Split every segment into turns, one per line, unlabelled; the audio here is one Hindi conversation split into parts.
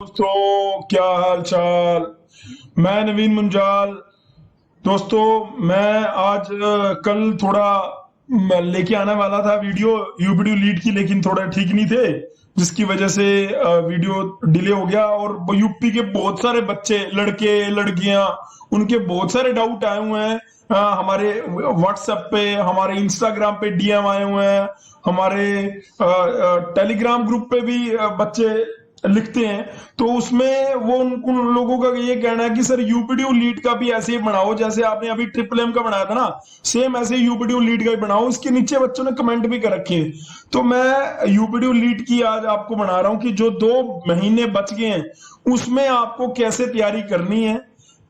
दोस्तों क्या हाल चाल। मैं नवीन मुंजाल। दोस्तों मैं आज कल थोड़ा लेके आने वाला था वीडियो यूपीडी लीड की, लेकिन थोड़ा ठीक नहीं थे, जिसकी वजह से वीडियो डिले हो गया। और यूपी के बहुत सारे बच्चे, लड़के लड़कियां, उनके बहुत सारे डाउट आए हुए हैं। हमारे व्हाट्सएप पे, हमारे इंस्टाग्राम पे डीएम आए हुए हैं, हमारे टेलीग्राम ग्रुप पे भी बच्चे लिखते हैं। तो उसमें वो उन लोगों का ये कहना है कि सर यूपीडी लीड का भी ऐसे ही बनाओ जैसे आपने अभी ट्रिपल एम का बनाया था ना, सेम ऐसे यूपीडी लीड का ही बनाओ। इसके नीचे बच्चों ने कमेंट भी कर रखे हैं। तो मैं यूपीडी लीड की आज आपको बना रहा हूं कि जो 2 महीने बच गए हैं उसमें आपको कैसे तैयारी करनी है,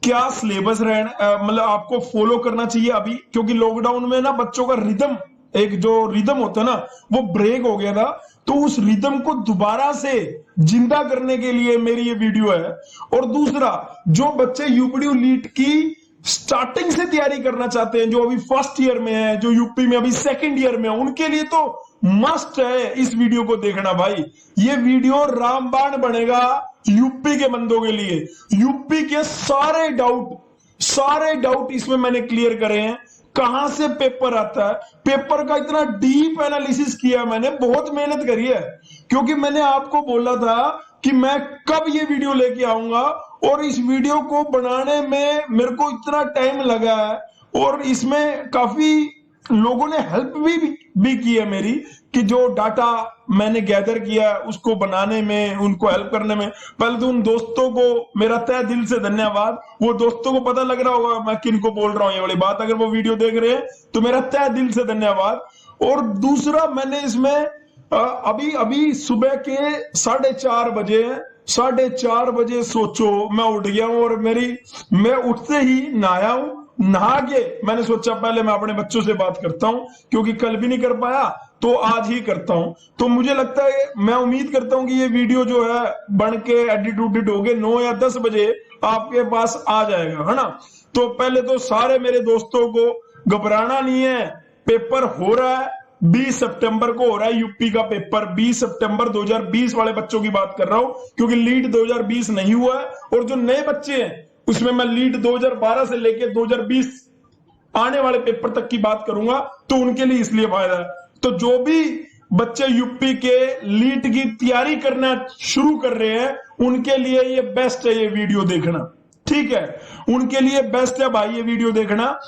क्या सिलेबस मतलब आपको फॉलो करना चाहिए अभी, क्योंकि लॉकडाउन में ना बच्चों का रिदम, एक जो रिदम होता है ना, वो ब्रेक हो गया था। तो उस रिदम को दोबारा से जिंदा करने के लिए मेरी ये वीडियो है। और दूसरा, जो बच्चे यूपीडी लीड की स्टार्टिंग से तैयारी करना चाहते हैं, जो अभी फर्स्ट ईयर में है, जो यूपी में अभी सेकंड ईयर में है, उनके लिए तो मस्ट है इस वीडियो को देखना भाई। ये वीडियो रामबाण बनेगा यूपी के बंदों के लिए। यूपी के सारे डाउट इसमें मैंने क्लियर करे हैं। कहां से पेपर आता है, पेपर का इतना डीप एनालिसिस किया मैंने, बहुत मेहनत करी है। क्योंकि मैंने आपको बोला था कि मैं कब ये वीडियो लेके आऊंगा, और इस वीडियो को बनाने में मेरे को इतना टाइम लगा है। और इसमें काफी लोगों ने हेल्प भी की है मेरी, कि जो डाटा मैंने गैदर किया है उसको बनाने में, उनको हेल्प करने में। पहले तो उन दोस्तों को मेरा तहे दिल से धन्यवाद। वो दोस्तों को पता लग रहा होगा मैं किनको बोल रहा हूं ये वाली बात, अगर वो वीडियो देख रहे हैं तो मेरा तहे दिल से धन्यवाद। और दूसरा, मैंने इसमें अभी अभी सुबह के 4:30 बजे 4:30 सोचो मैं उठ गया हूं। और मैं उठते ही नहाया हूं। नहा के मैंने सोचा पहले मैं अपने बच्चों से बात करता हूं, क्योंकि कल भी नहीं कर पाया तो आज ही करता हूं। तो मुझे लगता है, मैं उम्मीद करता हूं कि ये वीडियो जो है बन के एडिट उडिट हो गए 9 या 10 बजे आपके पास आ जाएगा, है ना। तो पहले तो सारे मेरे दोस्तों को घबराना नहीं है। पेपर हो रहा है, 20 सितंबर को हो रहा है यूपी का पेपर। 20 सितंबर 2020 वाले बच्चों की बात कर रहा हूं, क्योंकि लीड 2020 नहीं हुआ है। और जो नए बच्चे हैं उसमें मैं लीड 2012 से लेकर 2020 आने वाले पेपर तक की बात करूंगा, तो उनके लिए इसलिए फायदा है। तो जो भी बच्चे यूपी के लीड की तैयारी करना शुरू कर रहे हैं उनके लिए ये बेस्ट है, ये वीडियो देखना। ठीक है, उनके लिए बेस्ट है भाई ये वीडियो देखना।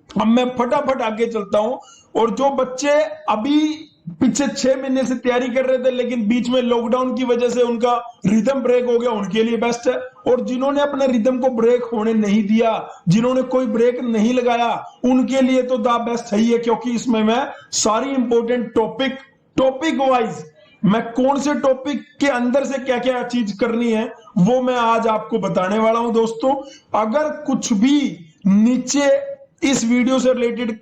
अब मैं फटाफट आगे चलता हूं। और जो बच्चे अभी पिछले 6 महीने से तैयारी कर रहे थे, लेकिन बीच में लॉकडाउन की वजह से उनका रिदम ब्रेक हो गया, उनके लिए बेस्ट है। और जिन्होंने अपने रिदम को ब्रेक होने नहीं दिया, जिन्होंने कोई ब्रेक नहीं लगाया, उनके लिए तो द बेस्ट है ही है। क्योंकि इसमें मैं सारी इंपॉर्टेंट टॉपिक वाइज, मैं कौन से टॉपिक के अंदर से क्या क्या चीज करनी है वो मैं आज आपको बताने वाला हूं। दोस्तों, अगर कुछ भी नीचे इस वीडियो से रिलेटेड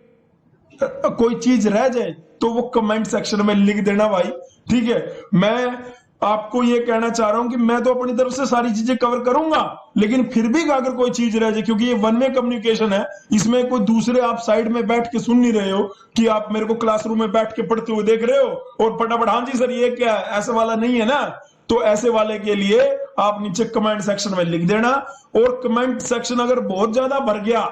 कोई चीज रह जाए तो वो कमेंट सेक्शन में लिख देना भाई। ठीक है, मैं आपको ये कहना चाह रहा हूं कि मैं तो अपनी तरफ से सारी चीजें कवर करूंगा, लेकिन फिर भी अगर कोई चीज रह जाए, क्योंकि ये वन वे कम्युनिकेशन है, इसमें कोई दूसरे आप साइड में बैठ के सुन नहीं रहे हो कि आप मेरे को क्लासरूम में बैठ के पढ़ते हुए देख रहे हो और फटाफट हाँ जी सर ये क्या है, ऐसा वाला नहीं है ना। तो ऐसे वाले के लिए आप नीचे कमेंट सेक्शन में लिख देना। और कमेंट सेक्शन अगर बहुत ज्यादा भर गया,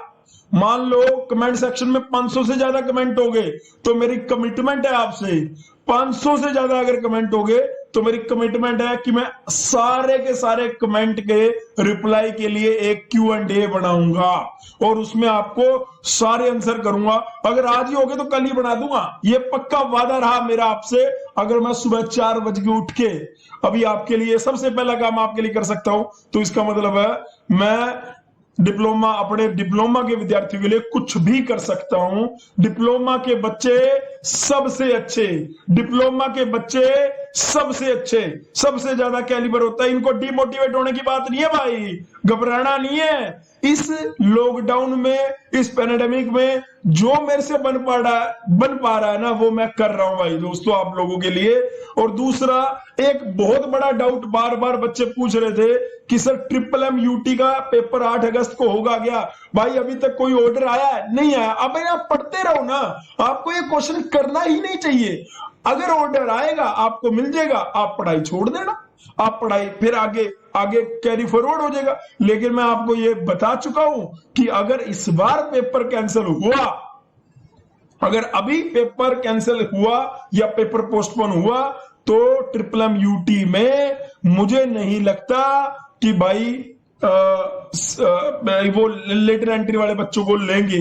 मान लो कमेंट सेक्शन में 500 से ज्यादा कमेंट हो गए, तो मेरी कमिटमेंट है आपसे, 500 से ज्यादा अगर कमेंट हो गए तो मेरी कमिटमेंट है कि मैं सारे के सारे कमेंट के रिप्लाई के लिए एक Q&A बनाऊंगा और उसमें आपको सारे आंसर करूंगा। अगर आज ही हो गए तो कल ही बना दूंगा, ये पक्का वादा रहा मेरा आपसे। अगर मैं सुबह 4 बजे उठ के अभी आपके लिए सबसे पहला काम आपके लिए कर सकता हूं, तो इसका मतलब है मैं अपने डिप्लोमा के विद्यार्थियों के लिए कुछ भी कर सकता हूं। डिप्लोमा के बच्चे सबसे अच्छे, डिप्लोमा के बच्चे सबसे अच्छे, सबसे ज्यादा कैलिबर होता है। इनको डिमोटिवेट होने की बात नहीं है भाई, घबराना नहीं है। इस लॉकडाउन में, इस पैंडेमिक में जो मेरे से बन पा रहा है ना, वो मैं कर रहा हूं भाई दोस्तों आप लोगों के लिए। और दूसरा, एक बहुत बड़ा डाउट बार बार बच्चे पूछ रहे थे कि सर ट्रिपल एम यूटी का पेपर 8 अगस्त को होगा क्या। भाई अभी तक कोई ऑर्डर आया है? नहीं आया। अब आप पढ़ते रहो ना, आपको ये क्वेश्चन करना ही नहीं चाहिए। अगर ऑर्डर आएगा आपको मिल जाएगा, आप पढ़ाई छोड़ देना। आप पढ़ाई फिर आगे आगे कैरी फॉरवर्ड हो जाएगा। लेकिन मैं आपको ये बता चुका हूं कि अगर इस बार पेपर कैंसिल हुआ, अगर अभी पेपर कैंसिल हुआ या पेपर पोस्टपोन हुआ, तो ट्रिपल एम यूटी में मुझे नहीं लगता कि भाई वो लेटर एंट्री वाले बच्चों को लेंगे।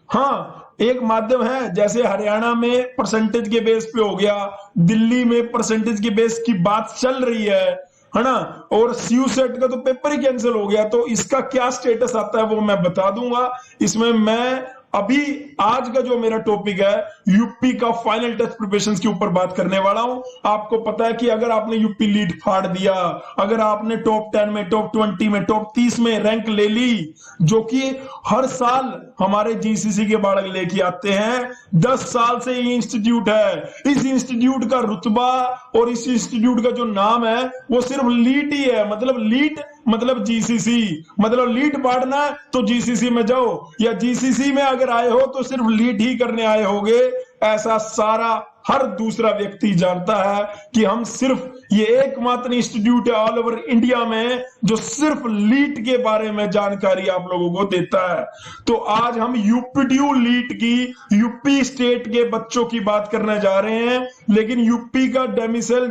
हाँ, एक माध्यम है, जैसे हरियाणा में परसेंटेज के बेस पे हो गया, दिल्ली में परसेंटेज के बेस की बात चल रही है ना, और सीयू सेट का तो पेपर ही कैंसिल हो गया। तो इसका क्या स्टेटस आता है वो मैं बता दूंगा। इसमें मैं अभी आज का जो मेरा टॉपिक है यूपी का फाइनल टेस्ट प्रिपरेशंस के ऊपर बात करने वाला हूं। आपको पता है कि अगर आपने यूपी लीड फाड़ दिया, अगर आपने टॉप 10 में, टॉप 20 में, टॉप 30 में रैंक ले ली, जो कि हर साल हमारे जीसीसी के बालक लेके आते हैं, 10 साल से ये इंस्टीट्यूट है, इस इंस्टीट्यूट का रुतबा और इस इंस्टीट्यूट का जो नाम है वो सिर्फ लीड ही है। मतलब लीड मतलब जीसीसी, मतलब लीड बांटना है तो जीसीसी में जाओ, या जीसीसी में अगर आए हो तो सिर्फ लीड ही करने आए होगे, ऐसा सारा हर दूसरा व्यक्ति जानता है कि हम सिर्फ ये एकमात्र इंस्टीट्यूट है ऑल ओवर इंडिया में जो सिर्फ लीड के बारे में जानकारी आप लोगों को देता है। तो आज हम यूपीडीयू लीड की, यूपी स्टेट के बच्चों की बात करने जा रहे हैं। लेकिन यूपी का डेमिसल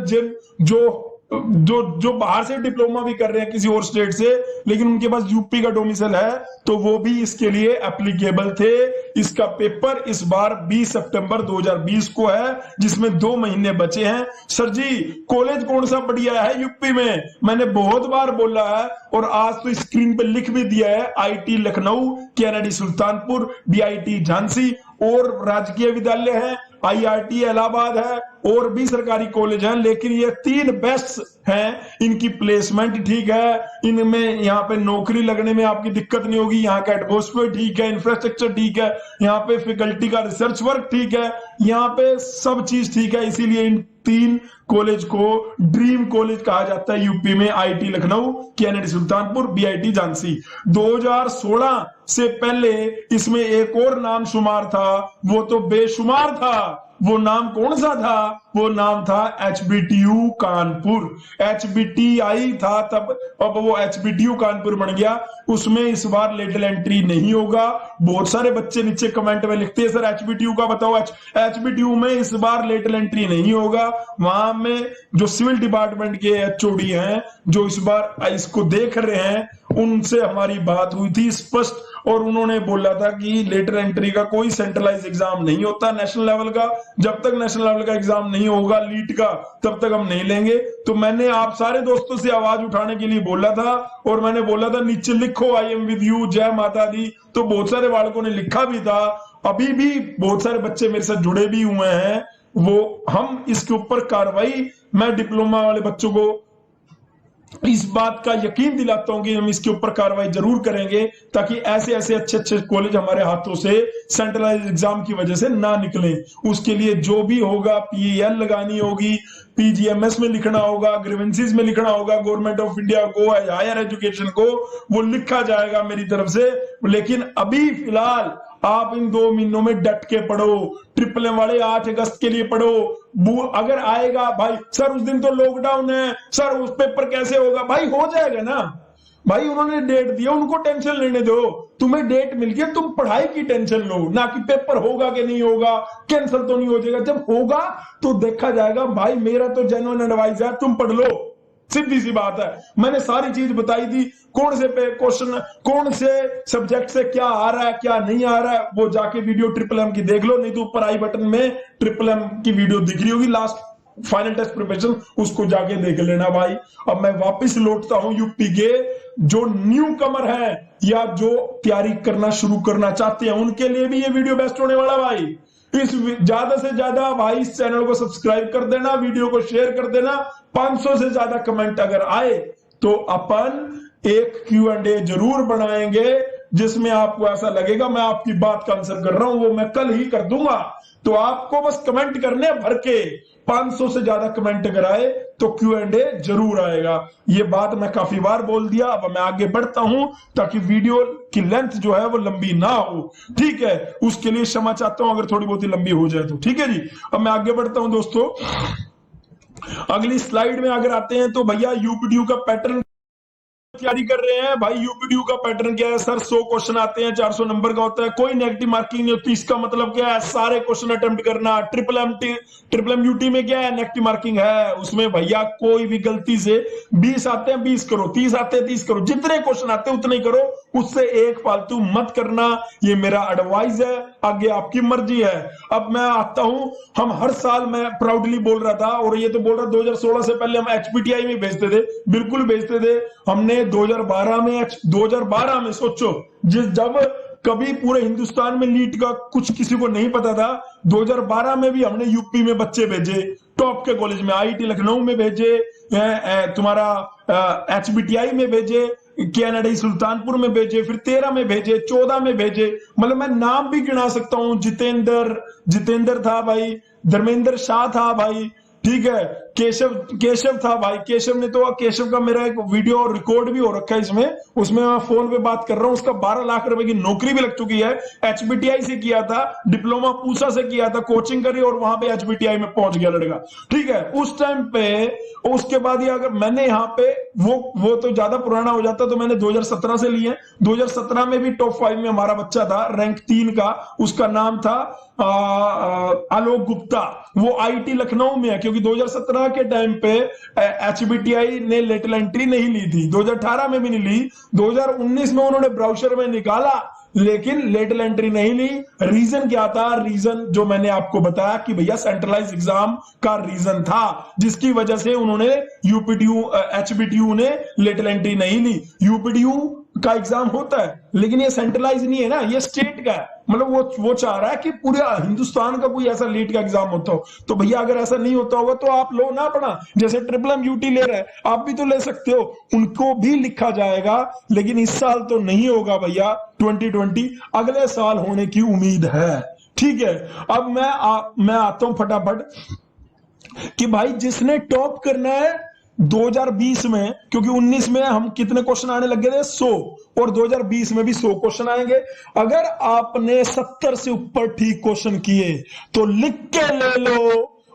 जो जो जो बाहर से डिप्लोमा भी कर रहे हैं किसी और स्टेट से, लेकिन उनके पास यूपी का डोमिसाइल है, तो वो भी इसके लिए एप्लीकेबल थे। इसका पेपर इस बार 20 सितंबर 2020 को है, जिसमें 2 महीने बचे हैं। सर जी, कॉलेज कौन सा बढ़िया है यूपी में? मैंने बहुत बार बोला है और आज तो स्क्रीन पे लिख भी दिया है। IT Lucknow, Kennedy Sultanpur, BIT Jhansi और राजकीय विद्यालय है, आईआईटी इलाहाबाद है और भी सरकारी कॉलेज हैं। लेकिन ये 3 बेस्ट हैं, इनकी प्लेसमेंट ठीक है, इनमें यहाँ पे नौकरी लगने में आपकी दिक्कत नहीं होगी, यहाँ का एटमॉस्फेयर ठीक है, इंफ्रास्ट्रक्चर ठीक है, यहाँ पे फैकल्टी का रिसर्च वर्क ठीक है, यहाँ पे सब चीज ठीक है। इसीलिए इन 3 कॉलेज को ड्रीम कॉलेज कहा जाता है यूपी में। IT Lucknow, Kennedy Sultanpur, BIT Jhansi. 2016 से पहले इसमें एक और नाम शुमार था, वो तो बेशुमार था। वो नाम कौन सा था? वो नाम था एचबीटीयू कानपुर। एचबीटीआई था तब, अब वो एचबीटीयू कानपुर बन गया। उसमें इस बार लेटरल एंट्री नहीं होगा। बहुत सारे बच्चे नीचे कमेंट में लिखते हैं सर एचबीटीयू का बताओ। एचबीटीयू में इस बार लेटरल एंट्री नहीं होगा। वहां में जो सिविल डिपार्टमेंट के एचओडी हैं, जो इस बार इसको देख रहे हैं, उनसे हमारी बात हुई थी स्पष्ट, और उन्होंने बोला था कि लेटर एंट्री का कोई सेंट्रलाइज एग्जाम नहीं होता नेशनल लेवल का। जब तक नेशनल लेवल का एग्जाम नहीं होगा लीट का, तब तक हम नहीं लेंगे। तो मैंने आप सारे दोस्तों से आवाज उठाने के लिए बोला था, और मैंने बोला था नीचे लिखो आई एम विद यू, जय माता दी। तो बहुत सारे बालकों ने लिखा भी था, अभी भी बहुत सारे बच्चे मेरे साथ जुड़े भी हुए हैं। वो हम इसके ऊपर कार्रवाई, मैं डिप्लोमा वाले बच्चों को इस बात का यकीन दिलाता हूं कि हम इसके ऊपर कार्रवाई जरूर करेंगे, ताकि ऐसे ऐसे अच्छे अच्छे कॉलेज हमारे हाथों से सेंट्रलाइज एग्जाम की वजह से ना निकले। उसके लिए जो भी होगा, पीएल लगानी होगी, पीजीएमएस में लिखना होगा, ग्रीवेंसीज में लिखना होगा, गवर्नमेंट ऑफ इंडिया को, हायर एजुकेशन को, वो लिखा जाएगा मेरी तरफ से। लेकिन अभी फिलहाल आप इन 2 महीनों में डट के पढ़ो। ट्रिपल एम वाले 8 अगस्त के लिए पढ़ो। अगर आएगा भाई सर उस दिन तो लॉकडाउन है, सर उस पेपर कैसे होगा, भाई हो जाएगा ना भाई। उन्होंने डेट दिया, उनको टेंशन लेने दो। तुम्हें डेट मिल गई, तुम पढ़ाई की टेंशन लो, ना कि पेपर होगा कि नहीं होगा, कैंसिल तो नहीं हो जाएगा। जब होगा तो देखा जाएगा। भाई मेरा तो जेन्युइन एडवाइस है, तुम पढ़ लो, सीधी सी बात है। मैंने सारी चीज बताई थी, कौन से क्वेश्चन, कौन से सब्जेक्ट से क्या आ रहा है, क्या नहीं आ रहा है, वो जाके वीडियो ट्रिपल एम की देख लो, नहीं तो ऊपर आई बटन में ट्रिपल एम की वीडियो दिख रही होगी, लास्ट फाइनल टेस्ट प्रिपरेशन, उसको जाके देख लेना भाई। अब मैं वापस लौटता हूं यूपी के जो न्यू कमर है या जो तैयारी करना शुरू करना चाहते हैं, उनके लिए भी ये वीडियो बेस्ट होने वाला भाई। इस ज्यादा से ज्यादा भाई इस चैनल को सब्सक्राइब कर देना, वीडियो को शेयर कर देना। 500 से ज्यादा कमेंट अगर आए तो अपन एक Q&A जरूर बनाएंगे, जिसमें आपको ऐसा लगेगा मैं आपकी बात का आंसर कर रहा हूं, वो मैं कल ही कर दूंगा। तो आपको बस कमेंट करने भर के, 500 से ज्यादा कमेंट अगर आए तो Q&A जरूर आएगा। ये बात मैं काफी बार बोल दिया। अब मैं आगे बढ़ता हूं ताकि वीडियो की लेंथ जो है वो लंबी ना हो, ठीक है। उसके लिए क्षमा चाहता हूं अगर थोड़ी बहुत ही लंबी हो जाए तो, ठीक है जी। अब मैं आगे बढ़ता हूं दोस्तों। अगली स्लाइड में अगर आते हैं तो भैया यूपीडीयू का पैटर्न तैयारी कर रहे हैं भाई। यूपीडीयू का पैटर्न क्या है सर? 100 क्वेश्चन आते हैं, 400 नंबर का होता है, कोई नेगेटिव मार्किंग नहीं होती। इसका मतलब क्या है? सारे क्वेश्चन अटेम्प्ट करना। ट्रिपल एम यूटी में क्या है? नेगेटिव मार्किंग है उसमें भैया। कोई भी गलती से 20 आते हैं 20 करो, 30 आते हैं 30 करो, जितने क्वेश्चन आते हैं उतने ही करो, उससे एक फालतू मत करना। ये मेरा एडवाइस है, आगे आपकी मर्जी है। अब मैं आता हूं, हम हर साल, मैं प्राउडली बोल रहा था और ये तो बोल रहा 2016 से पहले हम एचपीटीआई में भेजते थे, बिल्कुल भेजते थे हमने। 2012 में सोचो, जब कभी पूरे हिंदुस्तान में नीट का कुछ किसी को नहीं पता था, 2012 में भी हमने यूपी में बच्चे भेजे, टॉप के कॉलेज में, आईआईटी लखनऊ में भेजे, तुम्हारा एचबीटीआई में भेजे, कैनेडाई सुल्तानपुर में भेजे, फिर 13 में भेजे, 14 में भेजे। मतलब मैं नाम भी गिना सकता हूं। जितेंद्र था भाई, धर्मेंद्र शाह था भाई, ठीक है, केशव था भाई। केशव का मेरा एक वीडियो रिकॉर्ड भी हो रखा है इसमें, उसमें मैं फोन पे बात कर रहा हूं। उसका 12 लाख रुपए की नौकरी भी लग चुकी है। एचबीटीआई से किया था, डिप्लोमा पूसा से किया था, कोचिंग करी और वहां पे एचबीटीआई में पहुंच गया लड़का, ठीक है, उस टाइम पे। उसके बाद ये अगर मैंने यहाँ पे वो तो ज्यादा पुराना हो जाता, तो मैंने 2017 से लिए। 2017 में भी टॉप 5 में हमारा बच्चा था, रैंक 3 का, उसका नाम था आलोक गुप्ता। वो आईटी लखनऊ में है, क्योंकि 2017 के टाइम पे एचबीटीआई ने लेटरल एंट्री नहीं ली थी, 2018 में भी नहीं ली, 2019 में उन्होंने ब्राउजर में निकाला लेकिन लेटरल एंट्री नहीं ली। रीजन क्या था? रीजन जो मैंने आपको बताया कि भैया सेंट्रलाइज एग्जाम का रीजन था, जिसकी वजह से उन्होंने एचबीटीयू ने लेटरल एंट्री नहीं ली। यूपीडीयू का एग्जाम होता है लेकिन ये सेंट्रलाइज नहीं है ना, ये स्टेट का है। मतलब वो चाह रहा है कि पूरे हिंदुस्तान का कोई ऐसा लीट का एग्जाम होता हो। तो भैया अगर ऐसा नहीं होता होगा तो आप लो ना पढ़ा, जैसे ट्रिपल एम यूटी ले रहे हैं आप भी तो ले सकते हो, उनको भी लिखा जाएगा। लेकिन इस साल तो नहीं होगा भैया, 2020 अगले साल होने की उम्मीद है, ठीक है। अब मैं आता हूं फटाफट कि भाई जिसने टॉप करना है 2020 में, क्योंकि 19 में हम कितने क्वेश्चन आने लगे थे? 100, और 2020 में भी 100 क्वेश्चन आएंगे। अगर आपने 70 से ऊपर ठीक क्वेश्चन किए तो लिख के ले लो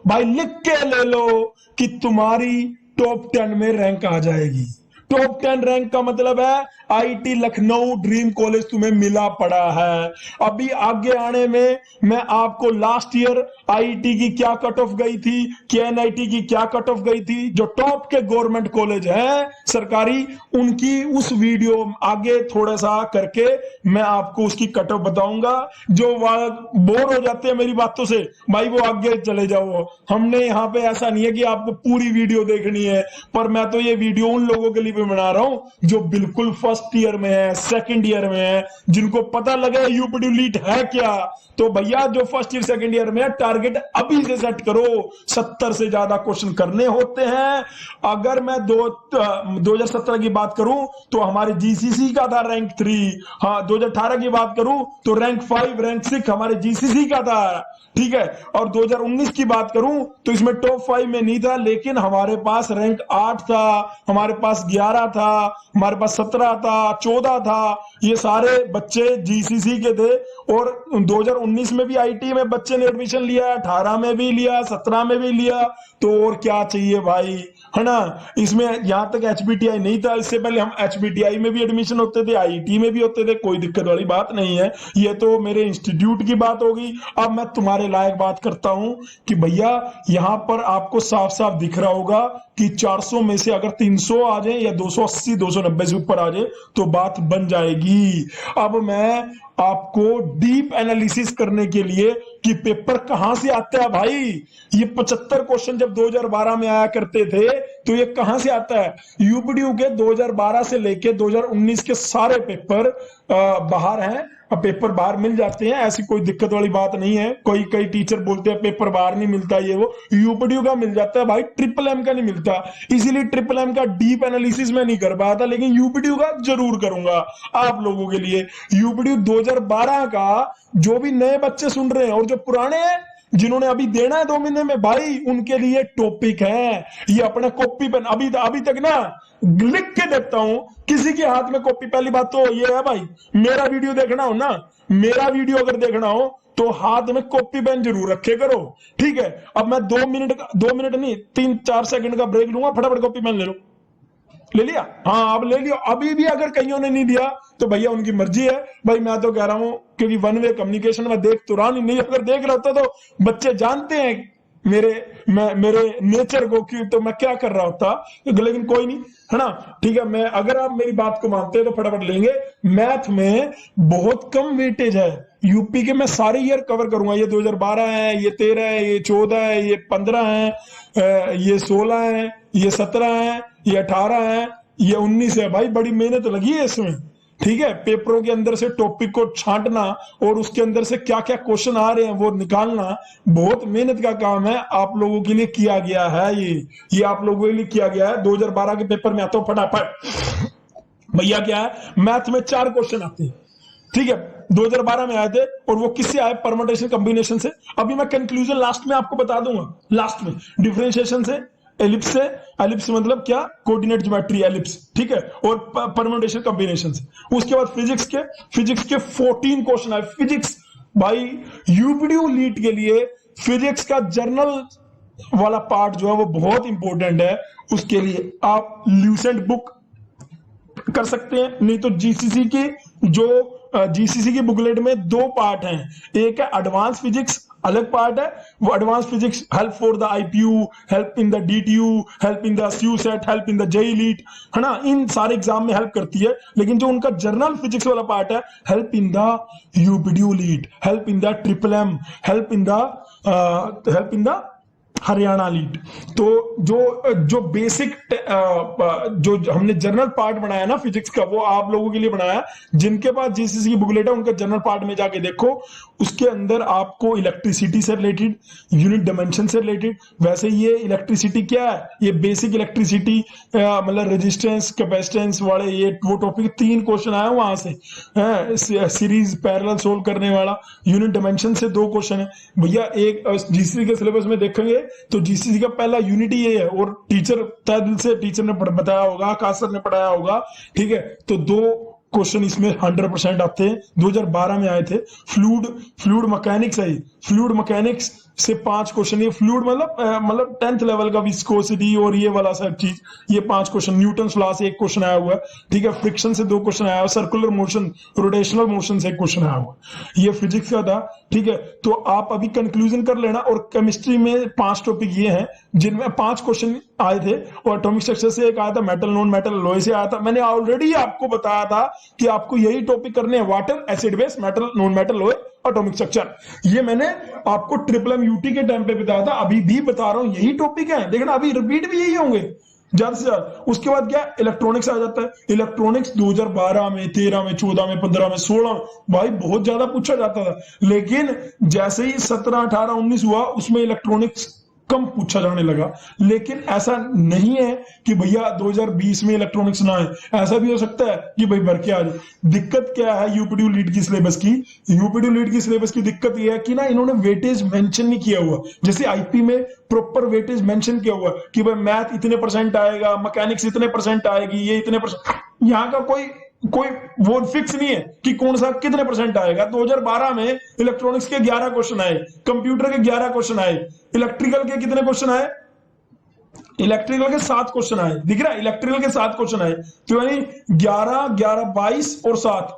भाई, लिख के ले लो कि तुम्हारी टॉप 10 में रैंक आ जाएगी। टॉप 10 रैंक का मतलब है आईटी लखनऊ ड्रीम कॉलेज तुम्हें मिला पड़ा है। अभी आगे आने में मैं आपको लास्ट ईयर आईटी की क्या कट ऑफ गई थी, केएनआईटी की क्या कट ऑफ गई थी, जो टॉप के गवर्नमेंट कॉलेज हैं सरकारी, उनकी उस वीडियो आगे थोड़ा सा करके मैं आपको उसकी कट ऑफ बताऊंगा। जो बोर हो जाते हैं मेरी बातों से भाई, वो आगे चले जाओ। हमने यहाँ पे ऐसा नहीं है कि आपको पूरी वीडियो देखनी है, पर मैं तो ये वीडियो उन लोगों के लिए भी बना रहा हूं जो बिल्कुल फर्स्ट ईयर में है, सेकंड ईयर में है, जिनको पता लगे यूपीडी लीट है क्या। तो भैया जो फर्स्ट ईयर सेकंड ईयर में है, टारगेट अभी से सेट करो, 70 से ज्यादा क्वेश्चन करने होते हैं। अगर मैं 2017 की बात करूं तो हमारे जीसीसी का था रैंक 3, हाँ 2018 की बात करूं तो रैंक 5 रैंक 6 हमारे जीसीसी का था, ठीक है। और 2019 की बात करूं तो इसमें टॉप 5 में नहीं था, लेकिन हमारे पास रैंक 8 था, हमारे पास 11 था, हमारे पास 17 था, 14 था। ये सारे बच्चे जीसीसी के थे। और 2019 में भी आईटी में बच्चे ने एडमिशन लिया, 18 में भी लिया, 17 में भी लिया। तो और क्या चाहिए भाई, है ना। इसमें यहां तक एचबीटीआई नहीं था, इससे पहले हम एचबीटीआई में भी एडमिशन होते थे, आईटी में भी होते थे, कोई दिक्कत वाली बात नहीं है। ये तो मेरे इंस्टीट्यूट की बात होगी। अब मैं तुम्हारे लायक बात करता हूं कि भैया यहां पर आपको साफ साफ दिख रहा होगा कि 400 में से अगर 300 आ जाए या 280 290 से ऊपर आ जाए तो बात बन जाएगी। अब मैं आपको डीप एनालिसिस करने के लिए कि पेपर कहां से आता है भाई, ये 75 क्वेश्चन जब 2012 में आया करते थे तो ये कहां से आता है? यूपीडीयू के 2012 से लेके 2019 के सारे पेपर बाहर हैं। अब पेपर बाहर मिल जाते हैं, ऐसी कोई दिक्कत वाली बात नहीं है। कई टीचर बोलते हैं पेपर बाहर नहीं मिलता, ये वो, यूपीडीयू का मिल जाता है भाई, ट्रिपल एम का नहीं मिलता। इसीलिए ट्रिपल एम का डीप एनालिसिस मैं नहीं कर पाया था, लेकिन यूपीडीयू का जरूर करूंगा आप लोगों के लिए। यूपीडीयू 2012 का जो भी नए बच्चे सुन रहे हैं और जो पुराने हैं जिन्होंने अभी देना है 2 महीने में भाई, उनके लिए टॉपिक है। ये अपने कॉपी पेन अभी तक ना लिख के देता हूं, किसी के हाथ में कॉपी। पहली बात तो ये है भाई, मेरा वीडियो देखना हो ना, मेरा वीडियो अगर देखना हो तो हाथ में कॉपी पेन जरूर रखे करो, ठीक है। अब मैं 2 मिनट नहीं 3-4 सेकंड का ब्रेक लूंगा, फटाफट कॉपी पेन ले लो। ले लिया? हाँ, अब ले लिया। अभी भी अगर कईयों ने नहीं दिया तो भैया उनकी मर्जी है भाई, मैं तो कह रहा हूं क्योंकि वन वे कम्युनिकेशन में देख तो रहा नहीं, अगर देख रहा होता तो बच्चे जानते हैं मेरे नेचर को कि तो मैं क्या कर रहा होता, लेकिन कोई नहीं, है ना, ठीक है। मैं अगर आप मेरी बात को मानते हैं तो फटाफट लेंगे। मैथ में बहुत कम वेटेज है, यूपी के मैं सारे ईयर कवर करूंगा। ये 2012 है, ये 13 है, ये 14 है, ये 15 है, ये 16 है, ये 17 है, ये 18 है, ये 19 है। भाई बड़ी मेहनत लगी है इसमें, ठीक है। पेपरों के अंदर से टॉपिक को छांटना और उसके अंदर से क्या क्या क्वेश्चन आ रहे हैं वो निकालना बहुत मेहनत का काम है। आप लोगों के लिए किया गया है, ये आप लोगों के लिए किया गया है। 2012 के पेपर में आता हूं फटाफट। भैया क्या है, मैथ में 4 क्वेश्चन आते हैं, ठीक है। 2012 में आए थे और वो किससे आए? परमुटेशन कॉम्बिनेशन से। अभी मैं कंक्लूजन लास्ट में आपको बता दूंगा, लास्ट में डिफरेंशिएशन से, एलिप्स से, एलिप्स मतलब क्या? कोऑर्डिनेट ज्योमेट्री एलिप्स, ठीक है, और परम्यूटेशन कॉम्बिनेशन से। उसके बाद फिजिक्स के 14 क्वेश्चन आए। फिजिक्स भाई यूपीडीयू लीट के लिए फिजिक्स का जर्नल वाला पार्ट जो है वो बहुत इंपॉर्टेंट है। उसके लिए आप ल्यूसेंट बुक कर सकते हैं, नहीं तो जीसीसी की बुकलेट में 2 पार्ट हैं। एक है एडवांस फिजिक्स, अलग पार्ट है वो advance physics, help for the IPU, help in the DTU, help in the CUSAT, help in the JEE LEET, है ना, इन सारे एग्जाम में हेल्प करती है। लेकिन जो उनका जर्नल फिजिक्स वाला पार्ट है, help in the UPDU LEET, help in the triple M, help in the Haryana LEET. तो जो बेसिक जो हमने जनरल पार्ट बनाया ना फिजिक्स का, वो आप लोगों के लिए बनाया। जिनके पास जीसीसी की बुकलेट है उनका जनरल पार्ट में जाके देखो, उसके अंदर आपको इलेक्ट्रिसिटी से रिलेटेड, यूनिट डायमेंशन से रिलेटेड, वैसे ये इलेक्ट्रिसिटी क्या है, ये बेसिक इलेक्ट्रिसिटी मतलब रेजिस्टेंस कैपेसिटेंस वाले ये वो टॉपिक 3 क्वेश्चन आए वहां से, सीरीज पैरेलल सोल्व करने वाला। यूनिट डायमेंशन से 2 क्वेश्चन है भैया। एक जीसीसी के सिलेबस में देखेंगे तो जीसीसी का पहला यूनिट ये है, और टीचर तय दिल से टीचर ने बताया होगा, आकाश सर ने पढ़ाया होगा, ठीक है। तो 2 क्वेश्चन इसमें 100% आते हैं, 2012 में आए थे। फ्लूइड मैकेनिक्स है, फ्लूइड मैकेनिक्स से 5 क्वेश्चन, ये फ्लूइड मतलब 10th लेवल का विस्कोसिटी और ये वाला सब चीज, ये 5 क्वेश्चन। न्यूटन लॉ से 1 क्वेश्चन आया हुआ है, ठीक है। फ्रिक्शन से 2 क्वेश्चन आया हुआ, सर्कुलर मोशन, रोटेशनल मोशन से 1 क्वेश्चन आया हुआ। ये फिजिक्स का था, ठीक है। तो आप अभी कंक्लूजन कर लेना। और केमिस्ट्री में 5 टॉपिक ये हैं जिनमें 5 क्वेश्चन आए थे, और एटॉमिक स्ट्रक्चर से एक आया था, मेटल नॉन मेटल एलॉय से आया था। मैंने ऑलरेडी आपको बताया था कि आपको यही टॉपिक करने हैं, water, acid base, metal non metal alloy, atomic structure. ये मैंने आपको ट्रिपल एम यूटी के टाइम पे बताया था, अभी भी बता रहा हूं यही टॉपिक है, देखना अभी रिपीट भी यही होंगे ज्यादा से ज्यादा। उसके बाद क्या, इलेक्ट्रॉनिक्स आ जाता है। इलेक्ट्रॉनिक्स 2012 में, 13 में, 14 में, 15 में, 16 में भाई बहुत ज्यादा पूछा जाता था। लेकिन जैसे ही 17, 18, 19 हुआ उसमें इलेक्ट्रॉनिक्स कम पूछा जाने लगा। लेकिन ऐसा नहीं है कि भैया 2020 में इलेक्ट्रॉनिक्स ना है, ऐसा भी हो सकता है कि भाई भर के आ जाए। दिक्कत क्या है यूपीडीयू लीट की सिलेबस की? यूपीडीयू लीट की सिलेबस की दिक्कत यह है कि ना इन्होंने वेटेज मेंशन नहीं किया हुआ। जैसे आईपी में प्रॉपर वेटेज मेंशन किया हुआ कि भाई मैथ इतने % आएगा, मैकेनिक्स इतने % आएगी, ये इतने %। यहाँ का कोई वो फिक्स नहीं है कि कौन सा कितने % आएगा। 2012 में इलेक्ट्रॉनिक्स के 11 क्वेश्चन आए, कंप्यूटर के 11 क्वेश्चन आए, इलेक्ट्रिकल के कितने क्वेश्चन आए? इलेक्ट्रिकल के 7 क्वेश्चन आए, दिख रहा है, इलेक्ट्रिकल के 7 क्वेश्चन आए। तो यानी 11, 11, 22 और 7,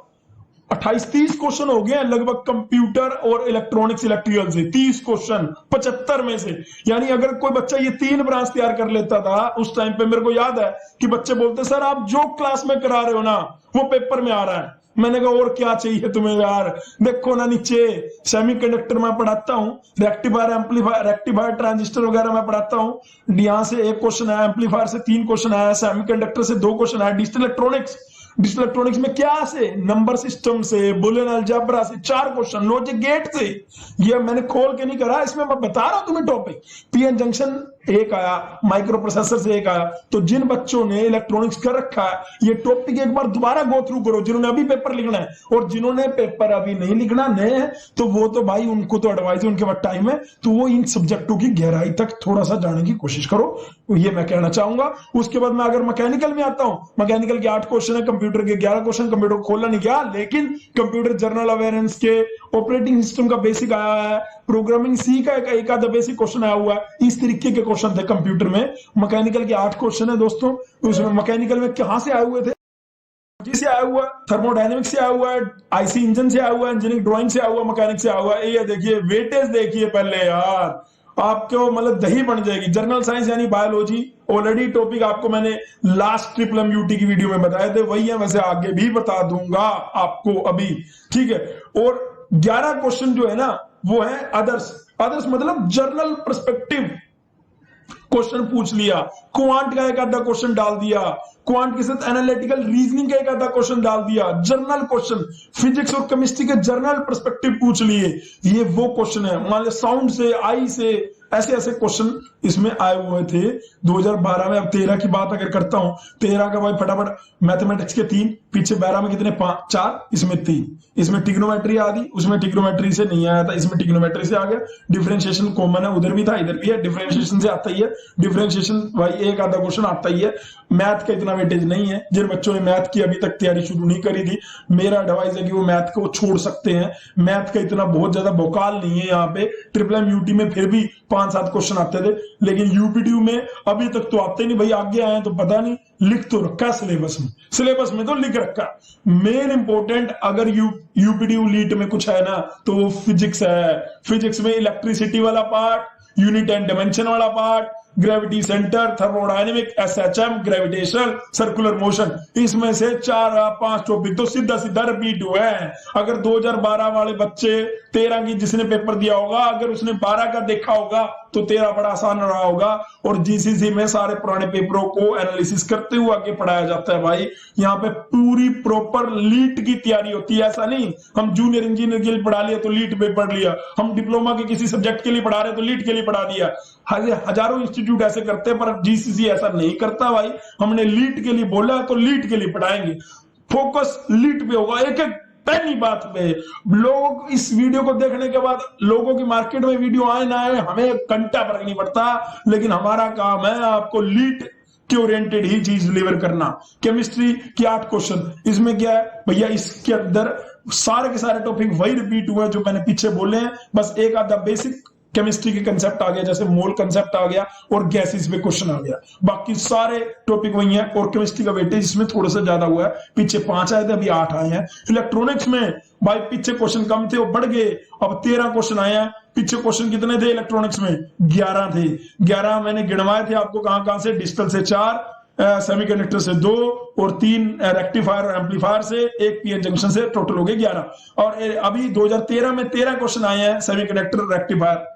28, 30 क्वेश्चन हो गए लगभग कंप्यूटर और इलेक्ट्रॉनिक्स इलेक्ट्रिकल से। 30 क्वेश्चन 75 में से। यानी अगर कोई बच्चा ये 3 ब्रांच तैयार कर लेता था उस टाइम पे, मेरे को याद है कि बच्चे बोलते सर आप जो क्लास में करा रहे हो ना वो पेपर में आ रहा है। मैंने कहा और क्या चाहिए तुम्हें यार, देखो ना नीचे सेमीकंडक्टर में पढ़ाता हूँ, रेक्टिफायर, एम्पलीफायर, रेक्टिफायर, ट्रांजिस्टर वगैरह मैं पढ़ाता हूँ। यहाँ से 1 क्वेश्चन आया, एम्पलीफायर से 3 क्वेश्चन आया, सेमीकंडक्टर से 2 क्वेश्चन आया, डिजिटल इलेक्ट्रॉनिक्स में क्या से, नंबर सिस्टम से, बुलियन अलजेब्रा से 4 क्वेश्चन, लॉजिक गेट से। ये मैंने खोल के नहीं करा, इसमें मैं बता रहा हूं तुम्हें टॉपिक। पीएन जंक्शन एक आया, माइक्रो प्रोसेसर से एक आया। तो जिन बच्चों ने इलेक्ट्रॉनिक्स कर रखा है ये टॉपिक एक बार दोबारा गो थ्रू करो, जिन्होंने अभी पेपर लिखना है, और जिन्होंने पेपर अभी नहीं लिखना नए हैं तो वो तो भाई उनको तो एडवाइस है, उनके पास टाइम है, तो वो इन सब्जेक्टों की गहराई तक थोड़ा सा जाने की कोशिश करो, ये मैं कहना चाहूंगा। उसके बाद मैं अगर मैकेनिकल में आता हूं, मैकेनिकल के 8 क्वेश्चन है, कंप्यूटर के 11 क्वेश्चन, कंप्यूटर को खोलना नहीं गया, लेकिन कंप्यूटर जनरल अवेयरेंस के ऑपरेटिंग सिस्टम का बेसिक आया है, प्रोग्रामिंग सी का एक आधा बेसिक क्वेश्चन आया हुआ है, इस तरीके के क्वेश्चन थे कंप्यूटर में। मैकेनिकल के 8 क्वेश्चन है दोस्तों, उसमें मैकेनिकल में कहां से आए हुए थे, से आया हुआ, थर्मोडायनेमिक्स से आया हुआ है, आईसी इंजन से आया हुआ है, इंजीनियरिंग ड्राइंग से आया हुआ, मैकेनिक्स से आया हुआ है। ये देखिए वेटेज देखिए पहले यार, आपको मतलब दही बन जाएगी। जनरल साइंस यानी बायोलॉजी, ऑलरेडी टॉपिक आपको मैंने लास्ट ट्रिपल एमयूटी की वीडियो में बताए थे, वही है, वैसे आगे भी बता दूंगा आपको अभी, ठीक है। और 11 क्वेश्चन जो है ना वो है अदर्स। अदर्स मतलब जर्नल पर्सपेक्टिव क्वेश्चन पूछ लिया, क्वांट का एक आधा क्वेश्चन डाल दिया, क्वांट के साथ एनालिटिकल रीजनिंग का एक आधा क्वेश्चन डाल दिया, जर्नल क्वेश्चन, फिजिक्स और केमिस्ट्री के जर्नल पर्सपेक्टिव पूछ लिए। ये वो क्वेश्चन है, मान लो साउंड से, आई से, ऐसे ऐसे क्वेश्चन इसमें आए हुए थे 2012 में। अब 13 की बात अगर करता हूं, 13 का भाई फटाफट, मैथमेटिक्स के 3, पीछे 12 में कितने, 5, 4, इसमें 3, इसमें टिग्नोमेट्री आ गई, उसमें टिग्नोमेट्री से नहीं आया था, इसमें टिग्नोमेट्री से आ गया। डिफरेंशिएशन कॉमन है, उधर भी था इधर भी है, डिफरेंशिएशन से आता ही है, डिफरेंशिएशन भाई एक आधा क्वेश्चन आता ही है। मैथ का इतना वेटेज नहीं है, जिन बच्चों ने मैथ की अभी तक तैयारी शुरू नहीं करी थी, मेरा एडवाइस है कि वो मैथ को छोड़ सकते हैं। मैथ का इतना बहुत ज्यादा भौकाल नहीं है यहाँ पे। ट्रिपल एमयूटी में फिर भी 5-7 क्वेश्चन आते थे, लेकिन यूपीटीयू में अभी तक तो आते नहीं भाई, आगे आए तो पता नहीं। लिख तो रखा सिलेबस में, सिलेबस में तो लिख रखा मेन इंपॉर्टेंट। अगर यूपीटीयू लीट में कुछ है ना तो वो फिजिक्स है। फिजिक्स में इलेक्ट्रिसिटी वाला पार्ट, यूनिट एंड डायमेंशन वाला part, gravity centre, thermodynamic, SHM, gravitational, circular motion, इसमें से 4-5 टॉपिक तो सीधा सीधा रिपीट हुए हैं। अगर 2012 वाले बच्चे 13 की जिसने पेपर दिया होगा, अगर उसने 12 का देखा होगा तो 13 बड़ा आसान रहा होगा। और जीसीसी में सारे पुराने पेपरों को एनालिसिस करते हुए आगे पढ़ाया जाता है भाई। यहाँ पे पूरी प्रॉपर लीट की तैयारी होती है, ऐसा नहीं हम जूनियर इंजीनियर के लिए पढ़ा लिया तो लीट पेपर लिया, हम डिप्लोमा के किसी सब्जेक्ट के लिए पढ़ा रहे तो लीट के लिए पढ़ा दिया। हजारों इंस्टीट्यूट ऐसे करते हैं, पर जीसीसी ऐसा नहीं करता भाई। हमने लीट के लिए बोला तो लीट के लिए पढ़ाएंगे, फोकस लीट पे होगा, एक एक पहली बात पे। लोग इस वीडियो को देखने के बाद लोगों की मार्केट में वीडियो आए ना आए हमें घंटा फर्क नहीं पड़ता, लेकिन हमारा काम है आपको लीट के ओरिएंटेड ही चीज डिलीवर करना। केमिस्ट्री की 8 क्वेश्चन, इसमें क्या है भैया, इसके अंदर सारे के सारे टॉपिक वही रिपीट हुए जो मैंने पीछे बोले हैं, बस एक आधा बेसिक केमिस्ट्री के कंसेप्ट आ गया, जैसे मोल कंसेप्ट आ गया और गैसेस पे क्वेश्चन आ गया, बाकी सारे टॉपिक वही हैं। और केमिस्ट्री का वेटेज इसमें थोड़ा सा ज्यादा हुआ है, पीछे 5 आए थे अभी 8 आए हैं। इलेक्ट्रॉनिक्स में भाई पीछे क्वेश्चन कम थे वो बढ़ गए, अब 13 क्वेश्चन आए हैं। पीछे क्वेश्चन कितने थे इलेक्ट्रॉनिक्स में, 11 थे। 11 मैंने गिनवाए थे आपको, कहां कहां से, डिजिटल से 4, सेमीकंडक्टर से 2 और 3 रेक्टिफायर और एम्पलीफायर से, 1 पीएन जंक्शन से, टोटल हो गए 11। और अभी 2013 में 13 क्वेश्चन आए हैं semiconductor rectifier,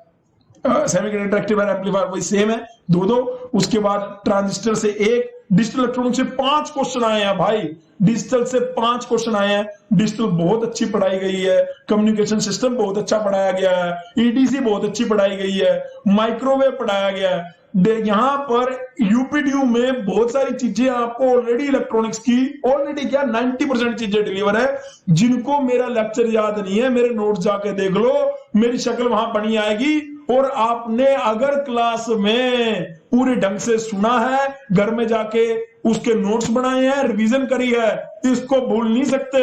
semiconductor rectifier amplifier वही सेम है 2-2। उसके बाद ट्रांजिस्टर से 1, डिजिटल इलेक्ट्रॉनिक से 5 क्वेश्चन आए हैं भाई, डिजिटल से 5 क्वेश्चन आए हैं। डिजिटल बहुत अच्छी पढ़ाई गई है, कम्युनिकेशन सिस्टम बहुत अच्छा पढ़ाया गया है, ईडीसी बहुत अच्छी पढ़ाई गई है, माइक्रोवेव पढ़ाया गया है। यहां पर यूपीटीयू में बहुत सारी चीजें आपको ऑलरेडी इलेक्ट्रॉनिक्स की ऑलरेडी क्या 90% चीजें डिलीवर है। जिनको मेरा लेक्चर याद नहीं है, मेरे नोट्स जाके देख लो, मेरी शक्ल वहां बनी आएगी। और आपने अगर क्लास में पूरे ढंग से सुना है, घर में जाके उसके नोट्स बनाए हैं, रिवीजन करी है, इसको भूल नहीं सकते।